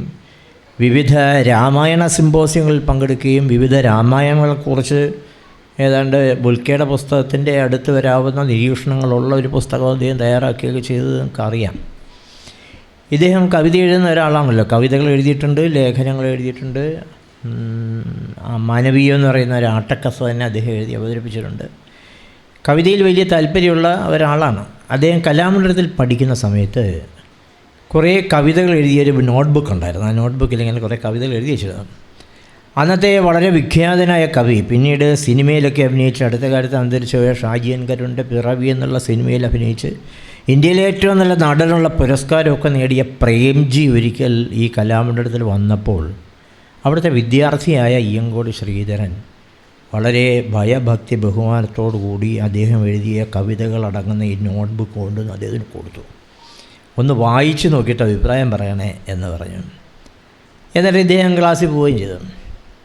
വിവിധ രാമായണ സിമ്പോസിയങ്ങളിൽ പങ്കെടുക്കുകയും വിവിധ രാമായണങ്ങളെക്കുറിച്ച് ഏതാണ്ട് ബുൽക്കയുടെ പുസ്തകത്തിൻ്റെ അടുത്ത് വരാവുന്ന നിരീക്ഷണങ്ങളുള്ള ഒരു പുസ്തകം അദ്ദേഹം തയ്യാറാക്കുകയൊക്കെ ചെയ്തത് നമുക്കറിയാം. ഇദ്ദേഹം കവിത എഴുതുന്ന ഒരാളാണല്ലോ. കവിതകൾ എഴുതിയിട്ടുണ്ട്, ലേഖനങ്ങൾ എഴുതിയിട്ടുണ്ട്. മാനവീയം എന്ന് പറയുന്ന ഒരു ആട്ടക്കഥ തന്നെ അദ്ദേഹം എഴുതി അവതരിപ്പിച്ചിട്ടുണ്ട്. കവിതയിൽ വലിയ താല്പര്യമുള്ള ഒരാളാണ്. അദ്ദേഹം കലാമണ്ഡലത്തിൽ പഠിക്കുന്ന സമയത്ത് കുറേ കവിതകൾ എഴുതിയൊരു നോട്ട്ബുക്ക് ഉണ്ടായിരുന്നു. ആ നോട്ട്ബുക്കിൽ ഇങ്ങനെ കുറേ കവിതകൾ എഴുതി വെച്ചിരുന്നു. അന്നത്തെ വളരെ വിഖ്യാതനായ കവി, പിന്നീട് സിനിമയിലൊക്കെ അഭിനയിച്ച് അടുത്ത കാലത്ത് അന്തരിച്ച ഷാജിയൻ കരുണിൻ്റെ പിറവി എന്നുള്ള സിനിമയിൽ അഭിനയിച്ച് ഇന്ത്യയിലെ ഏറ്റവും നല്ല നടനുള്ള പുരസ്കാരമൊക്കെ നേടിയ പ്രേംജി ഒരിക്കൽ ഈ കലാമണ്ഡലത്തിൽ വന്നപ്പോൾ അവിടുത്തെ വിദ്യാർത്ഥിയായ ഇയ്യങ്കോട് ശ്രീധരൻ വളരെ ഭയഭക്തി ബഹുമാനത്തോടു കൂടി അദ്ദേഹം എഴുതിയ കവിതകളടങ്ങുന്ന ഈ നോട്ട്ബുക്ക് കൊണ്ട് അദ്ദേഹത്തിന് കൊടുത്തു. ഒന്ന് വായിച്ച് നോക്കിയിട്ട് അഭിപ്രായം പറയണേ എന്ന് പറഞ്ഞു. എന്നിട്ട് ഇദ്ദേഹം ക്ലാസ്സിൽ പോവുകയും ചെയ്തു.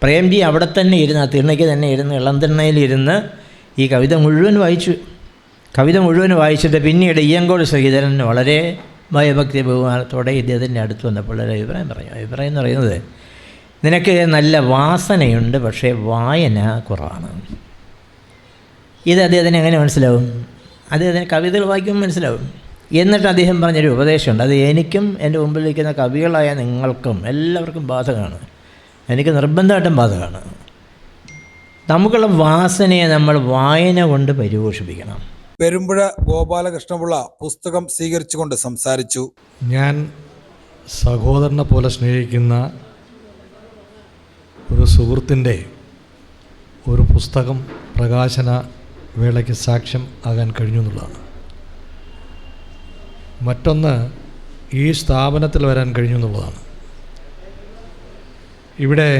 പ്രേംജി അവിടെ തന്നെ ഇരുന്ന്, ആ തിണ്ണയ്ക്ക് തന്നെ ഇരുന്ന്, ഇളംതിണ്ണയിലിരുന്ന് ഈ കവിത മുഴുവൻ വായിച്ചു. കവിത മുഴുവൻ വായിച്ചിട്ട് പിന്നീട് ഇയ്യങ്കോട് ശ്രീധരൻ വളരെ ഭയഭക്തി ബഹുമാനത്തോടെ ഇദ്ദേഹത്തിൻ്റെ അടുത്ത് വന്നപ്പോൾ ഒരു അഭിപ്രായം പറഞ്ഞു. അഭിപ്രായം എന്ന് പറയുന്നത്, നിനക്ക് നല്ല വാസനയുണ്ട്, പക്ഷേ വായന കുറവാണ്. ഇത് അദ്ദേഹത്തിന് എങ്ങനെ മനസ്സിലാവും? അദ്ദേഹത്തിന് കവിതകൾ വായിക്കുമ്പോൾ മനസ്സിലാവും. എന്നിട്ട് അദ്ദേഹം പറഞ്ഞൊരു ഉപദേശമുണ്ട്. അത് എനിക്കും എൻ്റെ മുമ്പിലിരിക്കുന്ന കവികളായ നിങ്ങൾക്കും എല്ലാവർക്കും ബാധകമാണ്. എനിക്ക് നിർബന്ധമായിട്ടും ബാധകമാണ്. നമുക്കുള്ള വാസനയെ നമ്മൾ വായന കൊണ്ട് പരിപോഷിപ്പിക്കണം. പെരുമ്പുഴ ഗോപാലകൃഷ്ണപിള്ള പുസ്തകം സ്വീകരിച്ചുകൊണ്ട് സംസാരിച്ചു. ഞാൻ സഹോദരനെ പോലെ സ്നേഹിക്കുന്ന ഒരു സുഹൃത്തിൻ്റെ ഒരു പുസ്തകം പ്രകാശന വേളയ്ക്ക് സാക്ഷ്യം ആകാൻ കഴിഞ്ഞു എന്നുള്ളതാണ്. മറ്റൊന്ന് ഈ സ്ഥാപനത്തിൽ വരാൻ കഴിഞ്ഞു എന്നുള്ളതാണ്. ഇവിടെ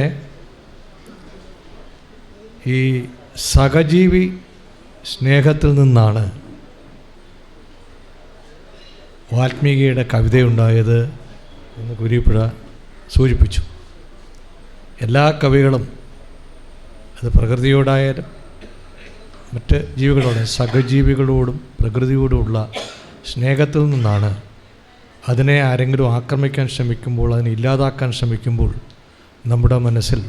ഈ സഹജീവി സ്നേഹത്തിൽ നിന്നാണ് വാൽമീകിയുടെ കവിതയുണ്ടായത് എന്ന് കുരിപ്പുഴ സൂചിപ്പിച്ചു. എല്ലാ കവികളും അത് പ്രകൃതിയോടായാലും മറ്റ് ജീവികളോടും സഹജീവികളോടും പ്രകൃതിയോടുമുള്ള സ്നേഹത്തിൽ നിന്നാണ് അതിനെ ആരെങ്കിലും ആക്രമിക്കാൻ ശ്രമിക്കുമ്പോൾ, അതിനെ ഇല്ലാതാക്കാൻ ശ്രമിക്കുമ്പോൾ നമ്മുടെ മനസ്സിൽ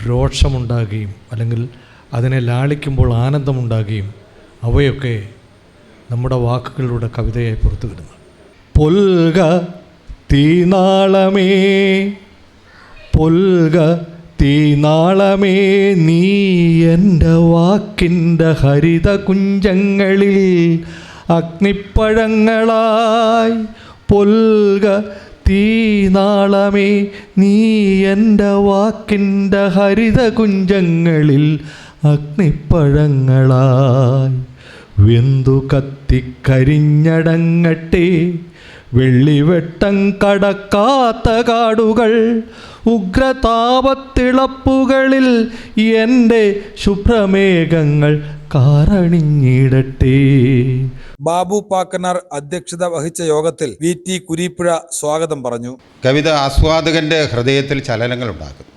രോഷമുണ്ടാകുകയും അല്ലെങ്കിൽ അതിനെ ലാളിക്കുമ്പോൾ ആനന്ദമുണ്ടാകുകയും അവയൊക്കെ നമ്മുടെ വാക്കുകളിലൂടെ കവിതയായി പുറത്തു വരുന്നു. പൊൽക തീനാളമേ പൊൽക തീനാളമേ നീ എൻ്റെ വാക്കിൻ്റെ ഹരിത കുഞ്ചങ്ങളിൽ അഗ്നിപ്പഴങ്ങളായി. പൊൽക തീനാളമേ നീ എൻ്റെ വാക്കിൻ്റെ ഹരിത കുഞ്ചങ്ങളിൽ അഗ്നിപ്പഴങ്ങളായി. വെന്തു കത്തിക്കരിഞ്ഞടങ്ങട്ടെ വെള്ളിവെട്ടം കടക്കാത്ത കാടുകൾ, ഉഗ്രതാപത്തിളപ്പുകളിൽ എൻ്റെ ശുഭ്രമേഘങ്ങൾ കാറണിഞ്ഞിടട്ടെ. ബാബു പാക്കനാർ അധ്യക്ഷത വഹിച്ച യോഗത്തിൽ VT കുരീപ്പുഴ സ്വാഗതം പറഞ്ഞു. കവിത ആസ്വാദകൻ്റെ ഹൃദയത്തിൽ ചലനങ്ങളുണ്ടാക്കും.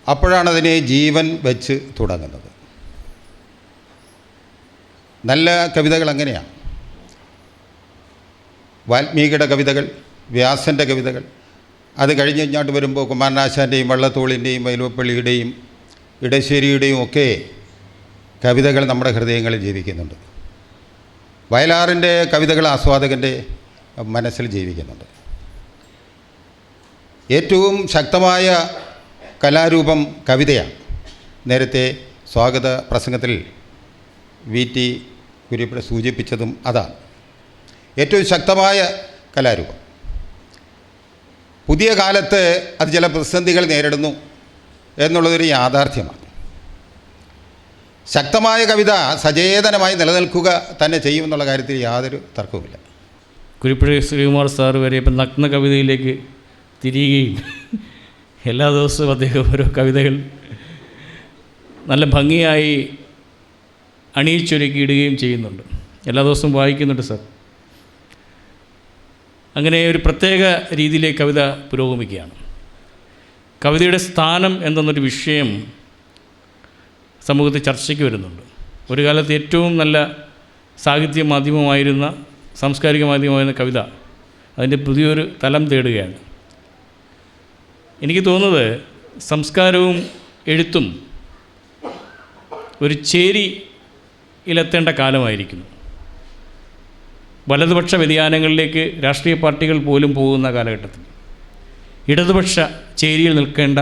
അപ്പോഴാണ് അതിനെ ജീവൻ വെച്ച് തുടങ്ങുന്നത്. നല്ല കവിതകൾ അങ്ങനെയാണ്. വാൽമീകിയുടെ കവിതകൾ, വ്യാസൻ്റെ കവിതകൾ, അത് കഴിഞ്ഞ് ഇങ്ങോട്ട് വരുമ്പോൾ കുമാരനാശാൻ്റെയും വള്ളത്തോളിൻ്റെയും വൈലോപ്പള്ളിയുടെയും ഇടശ്ശേരിയുടെയും ഒക്കെ കവിതകൾ നമ്മുടെ ഹൃദയങ്ങളിൽ ജീവിക്കുന്നുണ്ട്. വയലാറിൻ്റെ കവിതകൾ ആസ്വാദകൻ്റെ മനസ്സിൽ ജീവിക്കുന്നുണ്ട്. ഏറ്റവും ശക്തമായ കലാരൂപം കവിതയാണ്. നേരത്തെ സ്വാഗത പ്രസംഗത്തിൽ VT കുരീപ്പുഴ സൂചിപ്പിച്ചതും അതാണ്. ഏറ്റവും ശക്തമായ കലാരൂപം. പുതിയ കാലത്ത് അത് ചില പ്രതിസന്ധികൾ നേരിടുന്നു എന്നുള്ളതൊരു യാഥാർത്ഥ്യമാണ്. ശക്തമായ കവിത സചേതനമായി നിലനിൽക്കുക തന്നെ ചെയ്യുമെന്നുള്ള കാര്യത്തിൽ യാതൊരു തർക്കവുമില്ല. കുരിപ്പുഴ ശ്രീകുമാർ സാർ വരെ ഇപ്പം നഗ്ന കവിതയിലേക്ക് തിരിയുകയും എല്ലാ ദിവസവും അദ്ദേഹം ഓരോ കവിതകൾ നല്ല ഭംഗിയായി അണിയിച്ചൊരുക്കിയിടുകയും ചെയ്യുന്നുണ്ട്. എല്ലാ ദിവസവും വായിക്കുന്നുണ്ട് സാർ. അങ്ങനെ ഒരു പ്രത്യേക രീതിയിലേക്ക് കവിത പുരോഗമിക്കുകയാണ്. കവിതയുടെ സ്ഥാനം എന്നൊരു വിഷയം സമൂഹത്തിൽ ചർച്ചയ്ക്ക് വരുന്നുണ്ട്. ഒരു കാലത്ത് ഏറ്റവും നല്ല സാഹിത്യ മാധ്യമമായിരുന്ന, സാംസ്കാരിക മാധ്യമമായിരുന്ന കവിത അതിൻ്റെ പുതിയൊരു തലം തേടുകയാണ്. എനിക്ക് തോന്നുന്നത് സംസ്കാരവും എഴുത്തും ഒരു ചേരിയിലെത്തേണ്ട കാലമായിരിക്കുന്നു. വലതുപക്ഷ വ്യതിയാനങ്ങളിലേക്ക് രാഷ്ട്രീയ പാർട്ടികൾ പോലും പോകുന്ന കാലഘട്ടത്തിൽ ഇടതുപക്ഷ ചേരിയിൽ നിൽക്കേണ്ട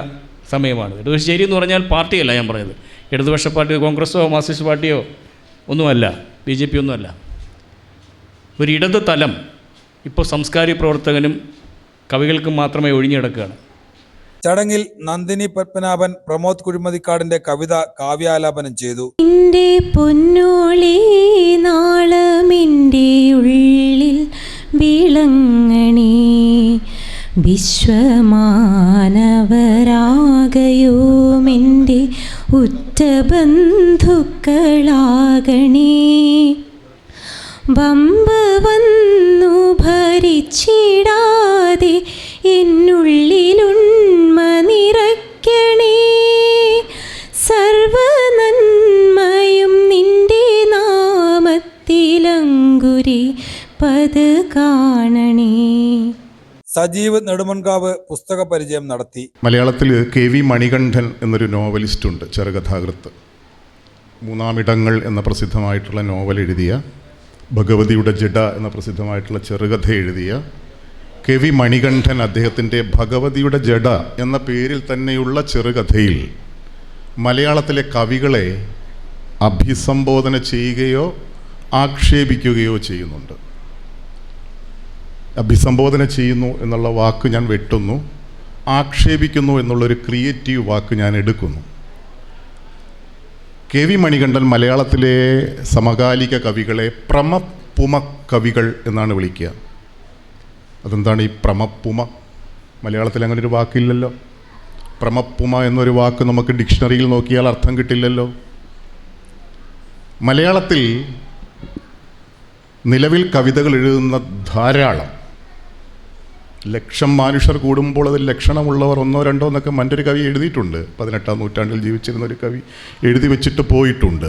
സമയമാണ്. ഇടതുപക്ഷ ചേരി എന്ന് പറഞ്ഞാൽ പാർട്ടിയല്ല ഞാൻ പറഞ്ഞത്. ഇടതുപക്ഷ പാർട്ടി കോൺഗ്രസ്സോ മാർക്സിസ്റ്റ് പാർട്ടിയോ ഒന്നുമല്ല, BJP ഒന്നുമല്ല. ഒരു ഇടത് തലം ഇപ്പോൾ സാംസ്കാരിക പ്രവർത്തകനും കവികൾക്കും മാത്രമേ ഒഴിഞ്ഞിടക്കുകയാണ്. ചടങ്ങിൽ നന്ദിനി പത്മനാഭൻ പ്രമോദ് കുഴിമതിക്കാടിന്റെ കവിത കാവ്യാലാപനം ചെയ്തു. എൻ്റെ പൊന്നോളി നാളമിൻ്റെ ഉള്ളിൽ വിളങ്ങണേ, വിശ്വമാനവരാകയോമെൻ്റെ ഉറ്റബന്ധുക്കളാകണേ. വമ്പ് വന്നു ഭരിച്ചിടാതെ എന്നുള്ളിലുണ്മ നിറയ്ക്കണേ. സർവനന്മയും നിന്റെ നാമത്തിലങ്കുരി പത് കാണണേ. സജീവ് നെടുമൺകാവ് പുസ്തക പരിചയം നടത്തി. മലയാളത്തിൽ KV മണികണ്ഠൻ എന്നൊരു നോവലിസ്റ്റുണ്ട്, ചെറുകഥാകൃത്ത്. മൂന്നാമിടങ്ങൾ എന്ന പ്രസിദ്ധമായിട്ടുള്ള നോവൽ എഴുതിയ, ഭഗവതിയുടെ ജഡ എന്ന പ്രസിദ്ധമായിട്ടുള്ള ചെറുകഥ എഴുതിയ KV മണികണ്ഠൻ അദ്ദേഹത്തിൻ്റെ ഭഗവതിയുടെ ജഡ എന്ന പേരിൽ തന്നെയുള്ള ചെറുകഥയിൽ മലയാളത്തിലെ കവികളെ അഭിസംബോധന ചെയ്യുകയോ ആക്ഷേപിക്കുകയോ ചെയ്യുന്നുണ്ട്. അഭിസംബോധന ചെയ്യുന്നു എന്നുള്ള വാക്ക് ഞാൻ വെട്ടുന്നു, ആക്ഷേപിക്കുന്നു എന്നുള്ളൊരു ക്രിയേറ്റീവ് വാക്ക് ഞാൻ എടുക്കുന്നു. KV മണികണ്ഠൻ മലയാളത്തിലെ സമകാലിക കവികളെ പ്രമപ്പുമ കവികൾ എന്നാണ് വിളിക്കുക. അതെന്താണ് ഈ പ്രമപ്പുമ? മലയാളത്തിൽ അങ്ങനെ ഒരു വാക്കില്ലല്ലോ. പ്രമപ്പുമ എന്നൊരു വാക്ക് നമുക്ക് ഡിക്ഷണറിയിൽ നോക്കിയാൽ അർത്ഥം കിട്ടില്ലല്ലോ. മലയാളത്തിൽ നിലവിൽ കവിതകൾ എഴുതുന്ന ധാരാളം ലക്ഷം മനുഷ്യർ കൂടുമ്പോൾ അതിൽ ലക്ഷണമുള്ളവർ ഒന്നോ രണ്ടോ എന്നൊക്കെ മറ്റൊരു കവി എഴുതിയിട്ടുണ്ട്. 18-ാം നൂറ്റാണ്ടിൽ ജീവിച്ചിരുന്ന ഒരു കവി എഴുതി വെച്ചിട്ട് പോയിട്ടുണ്ട്.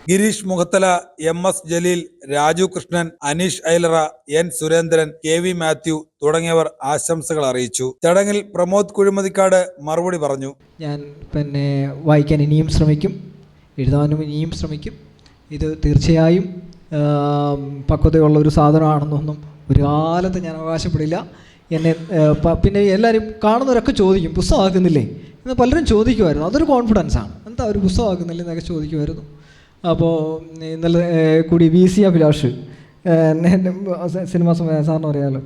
Girish Mukhathala, MS Jaleel, Raju Krishnan, Aneesh Ailara, N Surendran, KV Mathew തുടങ്ങിയവർ ആശംസകൾ അറിയിച്ചു. ചടങ്ങിൽ പ്രമോദ് കുഴിമതിക്കാട് മറുപടി പറഞ്ഞു. ഞാൻ വായിക്കാൻ ഇനിയും ശ്രമിക്കും, എഴുതാനും ഇനിയും ശ്രമിക്കും. ഇത് തീർച്ചയായും പക്വതയുള്ള ഒരു സാധനമാണെന്നൊന്നും ഒരു കാലത്ത് ഞാൻ അവകാശപ്പെടില്ല. എന്നെ പിന്നെ എല്ലാവരും കാണുന്നവരൊക്കെ ചോദിക്കും, പുസ്തകമാക്കുന്നില്ലേ എന്ന് പലരും ചോദിക്കുമായിരുന്നു. അതൊരു കോൺഫിഡൻസാണ്. എന്താ ഒരു പുസ്തകമാക്കുന്നില്ലേ എന്നൊക്കെ ചോദിക്കുമായിരുന്നു. അപ്പോൾ ഇന്നലെ കൂടി VC അഭിലാഷ്, സിനിമ സാറിന് അറിയാമല്ലോ,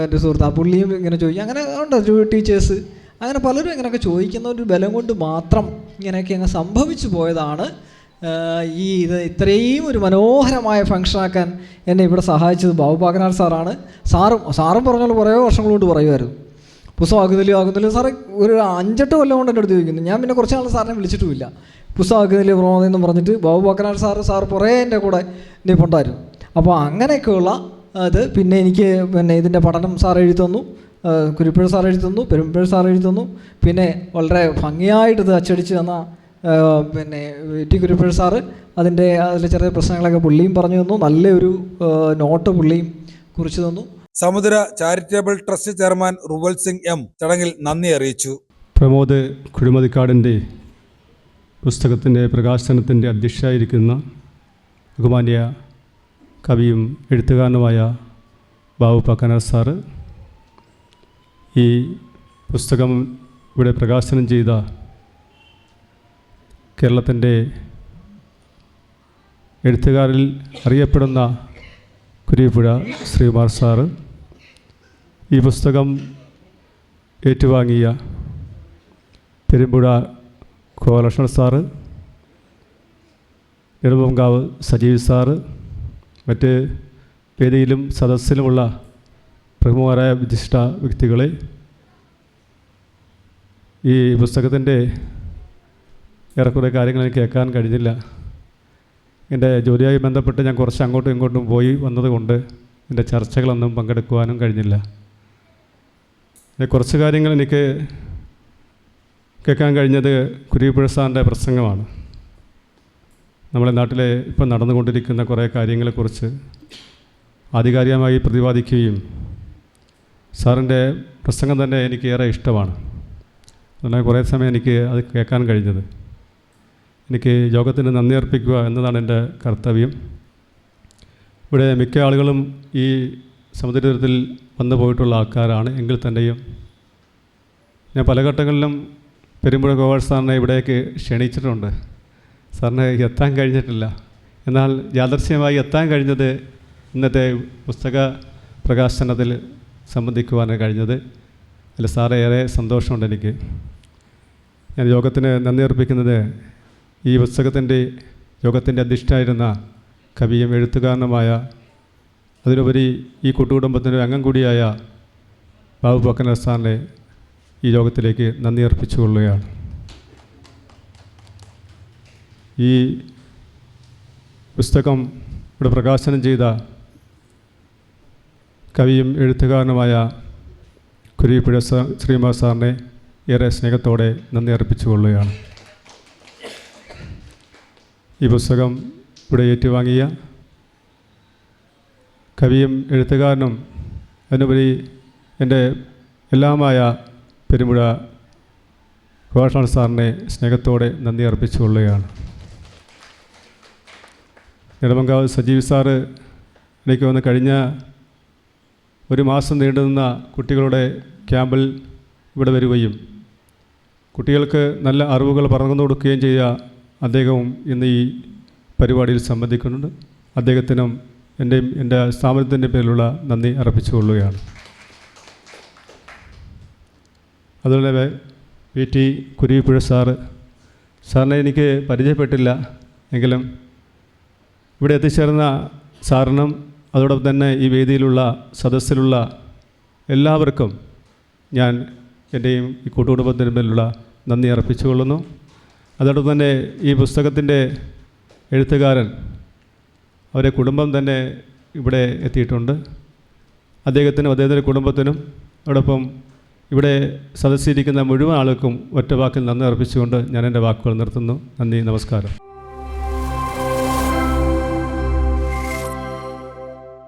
എൻ്റെ സുഹൃത്ത്, ആ പുള്ളിയും ഇങ്ങനെ ചോദിക്കും. അങ്ങനെ ഉണ്ട് ടീച്ചേഴ്സ്, അങ്ങനെ പലരും ഇങ്ങനെയൊക്കെ ചോദിക്കുന്ന ഒരു ബലം കൊണ്ട് മാത്രം ഇങ്ങനെയൊക്കെ അങ്ങ് സംഭവിച്ചു പോയതാണ്. ഇത് ഇത്രയും ഒരു മനോഹരമായ ഫംഗ്ഷനാക്കാൻ എന്നെ ഇവിടെ സഹായിച്ചത് ബാബു പാക്കനാട് സാറാണ്. സാറും പറഞ്ഞാൽ കുറേ വർഷങ്ങൾ കൊണ്ട് പറയുമായിരുന്നു, പുസ്തകം ആകുന്നില്ല സാറേ. ഒരു 5-8 കൊല്ലം കൊണ്ട് എൻ്റെ അടുത്ത് ചോദിക്കുന്നു. ഞാൻ പിന്നെ കുറച്ച് നാൾ സാറിനെ വിളിച്ചിട്ടുമില്ല. പുസ്തകം ആകുന്നില്ല പ്രമോദെന്ന് പറഞ്ഞിട്ട് ബാബു പാക്കനാട് സാറ് കുറേ എൻ്റെ കൂടെ നിൽപ്പുണ്ടായിരുന്നു. അപ്പോൾ അങ്ങനെയൊക്കെയുള്ള അത് പിന്നെ എനിക്ക് ഇതിൻ്റെ പഠനം സാർ എഴുതി തന്നു, കുരിപ്പുഴ സാർ എഴുതി തന്നു, പെരുമ്പുഴ സാർ എഴുതി തന്നു. പിന്നെ വളരെ ഭംഗിയായിട്ട് ഇത് അച്ചടിച്ച് തന്ന T കുരിപ്പുഴ സാറ് അതിൽ ചെറിയ പ്രശ്നങ്ങളൊക്കെ പുള്ളിയും പറഞ്ഞു തന്നു. നല്ലൊരു നോട്ട് പുള്ളിയും കുറിച്ച് തന്നു. സമുദ്ര charitable trust chairman Ruval Singh M ചടങ്ങിൽ നന്ദി അറിയിച്ചു. പ്രമോദ് കുഴിമതിക്കാടിൻ്റെ പുസ്തകത്തിൻ്റെ പ്രകാശനത്തിൻ്റെ അധ്യക്ഷയായിരിക്കുന്ന ബഹുമാന്യ കവിയും എഴുത്തുകാരനുമായ ബാബു പാക്കനാട് സാറ്, ഈ പുസ്തകം ഇവിടെ പ്രകാശനം ചെയ്ത കേരളത്തിൻ്റെ എഴുത്തുകാരിൽ അറിയപ്പെടുന്ന കുരിപ്പുഴ ശ്രീകുമാർ സാറ്, ഈ പുസ്തകം ഏറ്റുവാങ്ങിയ പെരുമ്പുഴ കോലക്ഷണ സാറ്, നെടുമങ്കാവ് സജീവ് സാറ്, മറ്റ് വേദിയിലും സദസ്സിലുമുള്ള പ്രമുഖരായ വിശിഷ്ട വ്യക്തികളെ, ഈ പുസ്തകത്തിൻ്റെ ഏറെക്കുറെ കാര്യങ്ങൾ എനിക്ക് കേൾക്കാൻ കഴിഞ്ഞില്ല. എൻ്റെ ജോലിയായി ബന്ധപ്പെട്ട് ഞാൻ കുറച്ച് അങ്ങോട്ടും ഇങ്ങോട്ടും പോയി വന്നതുകൊണ്ട് എൻ്റെ ചർച്ചകളൊന്നും പങ്കെടുക്കുവാനും കഴിഞ്ഞില്ല. കുറച്ച് കാര്യങ്ങൾ എനിക്ക് കേൾക്കാൻ കഴിഞ്ഞത് കുരിപ്പുഴ സാറിൻ്റെ പ്രസംഗമാണ്. നമ്മുടെ നാട്ടിലെ ഇപ്പം നടന്നുകൊണ്ടിരിക്കുന്ന കുറേ കാര്യങ്ങളെക്കുറിച്ച് ആധികാരികമായി പ്രതിപാദിക്കുകയും സാറിൻ്റെ പ്രസംഗം തന്നെ എനിക്ക് ഏറെ ഇഷ്ടമാണ്. അതുകൊണ്ട് കുറേ സമയം എനിക്ക് അത് കേൾക്കാൻ കഴിഞ്ഞത്. എനിക്ക് യോഗത്തിന് നന്ദി അർപ്പിക്കുക എന്നതാണ് എൻ്റെ കർത്തവ്യം. ഇവിടെ മിക്ക ആളുകളും ഈ സമുദ്രതീരത്തിൽ വന്നു പോയിട്ടുള്ള ആൾക്കാരാണ്. എങ്കിൽ തന്നെയും ഞാൻ പല ഘട്ടങ്ങളിലും പെരുമ്പുഴ ഗോപാൽ സാറിനെ ഇവിടേക്ക് ക്ഷണിച്ചിട്ടുണ്ട്. സാറിന് എത്താൻ കഴിഞ്ഞിട്ടില്ല. എന്നാൽ യാദർശ്യമായി എത്താൻ കഴിഞ്ഞത് ഇന്നത്തെ പുസ്തക പ്രകാശനത്തിൽ സംബന്ധിക്കുവാനാണ് കഴിഞ്ഞത്. അതിൽ സാറെ ഏറെ സന്തോഷമുണ്ട് എനിക്ക്. ഞാൻ യോഗത്തിന് നന്ദി അർപ്പിക്കുന്നത് ഈ പുസ്തകത്തിൻ്റെ യോഗത്തിൻ്റെ അധിഷ്ഠായിരുന്ന കവിയും എഴുത്തുകാരനുമായ, അതിലുപരി ഈ കൂട്ടുകുടുംബത്തിൻ്റെ അംഗം കൂടിയായ ബാബു പാക്കനാട് സാറിനെ ഈ യോഗത്തിലേക്ക് നന്ദി അർപ്പിച്ചുകൊള്ളുകയാണ്. ഈ പുസ്തകം ഇവിടെ പ്രകാശനം ചെയ്ത കവിയും എഴുത്തുകാരനുമായ കുരിപ്പുഴ ശ്രീകുമാർ സാറിനെ ഏറെ സ്നേഹത്തോടെ നന്ദി അർപ്പിച്ചുകൊള്ളുകയാണ്. ഈ പുസ്തകം ഇവിടെ ഏറ്റുവാങ്ങിയ കവിയും എഴുത്തുകാരനും അതിനുപരി എൻ്റെ എല്ലാമായ പെരുമ്പുഴ ഗോപാൽ സാറിനെ സ്നേഹത്തോടെ നന്ദി അർപ്പിച്ചുകൊള്ളുകയാണ്. നെടുമങ്കാവ് സജീവ് സാറ് എനിക്ക് വന്ന് കഴിഞ്ഞ ഒരു മാസം നീണ്ടുനിന്ന കുട്ടികളുടെ ക്യാമ്പിൽ ഇവിടെ വരികയും കുട്ടികൾക്ക് നല്ല അറിവുകൾ പകർന്നു കൊടുക്കുകയും ചെയ്ത അദ്ദേഹവും ഇന്ന് ഈ പരിപാടിയിൽ സംബന്ധിക്കുന്നുണ്ട്. അദ്ദേഹത്തിനും എൻ്റെയും എൻ്റെ സ്ഥാപനത്തിൻ്റെ പേരിലുള്ള നന്ദി അർപ്പിച്ചുകൊള്ളുകയാണ്. അതുപോലെ PT കുരിപ്പുഴ സാറിനെ എനിക്ക് പരിചയപ്പെട്ടില്ല എങ്കിലും ഇവിടെ എത്തിച്ചേർന്ന സാറിനും അതോടൊപ്പം തന്നെ ഈ വേദിയിലുള്ള സദസ്സിലുള്ള എല്ലാവർക്കും ഞാൻ എൻ്റെയും ഈ കൂട്ടുകുടുംബത്തിൻ്റെ പേരിലുള്ള നന്ദി അർപ്പിച്ചുകൊള്ളുന്നു. അതോടൊപ്പം തന്നെ ഈ പുസ്തകത്തിൻ്റെ എഴുത്തുകാരൻ, അവരെ കുടുംബം തന്നെ ഇവിടെ എത്തിയിട്ടുണ്ട്. അദ്ദേഹത്തിനും അദ്ദേഹത്തിൻ്റെ കുടുംബത്തിനും അതോടൊപ്പം ഇവിടെ സദസ്സിരിക്കുന്ന മുഴുവൻ ആളുകൾക്കും ഒറ്റ വാക്കിൽ നന്ദി അർപ്പിച്ചുകൊണ്ട് ഞാൻ എൻ്റെ വാക്കുകൾ നിർത്തുന്നു. നന്ദി, നമസ്കാരം.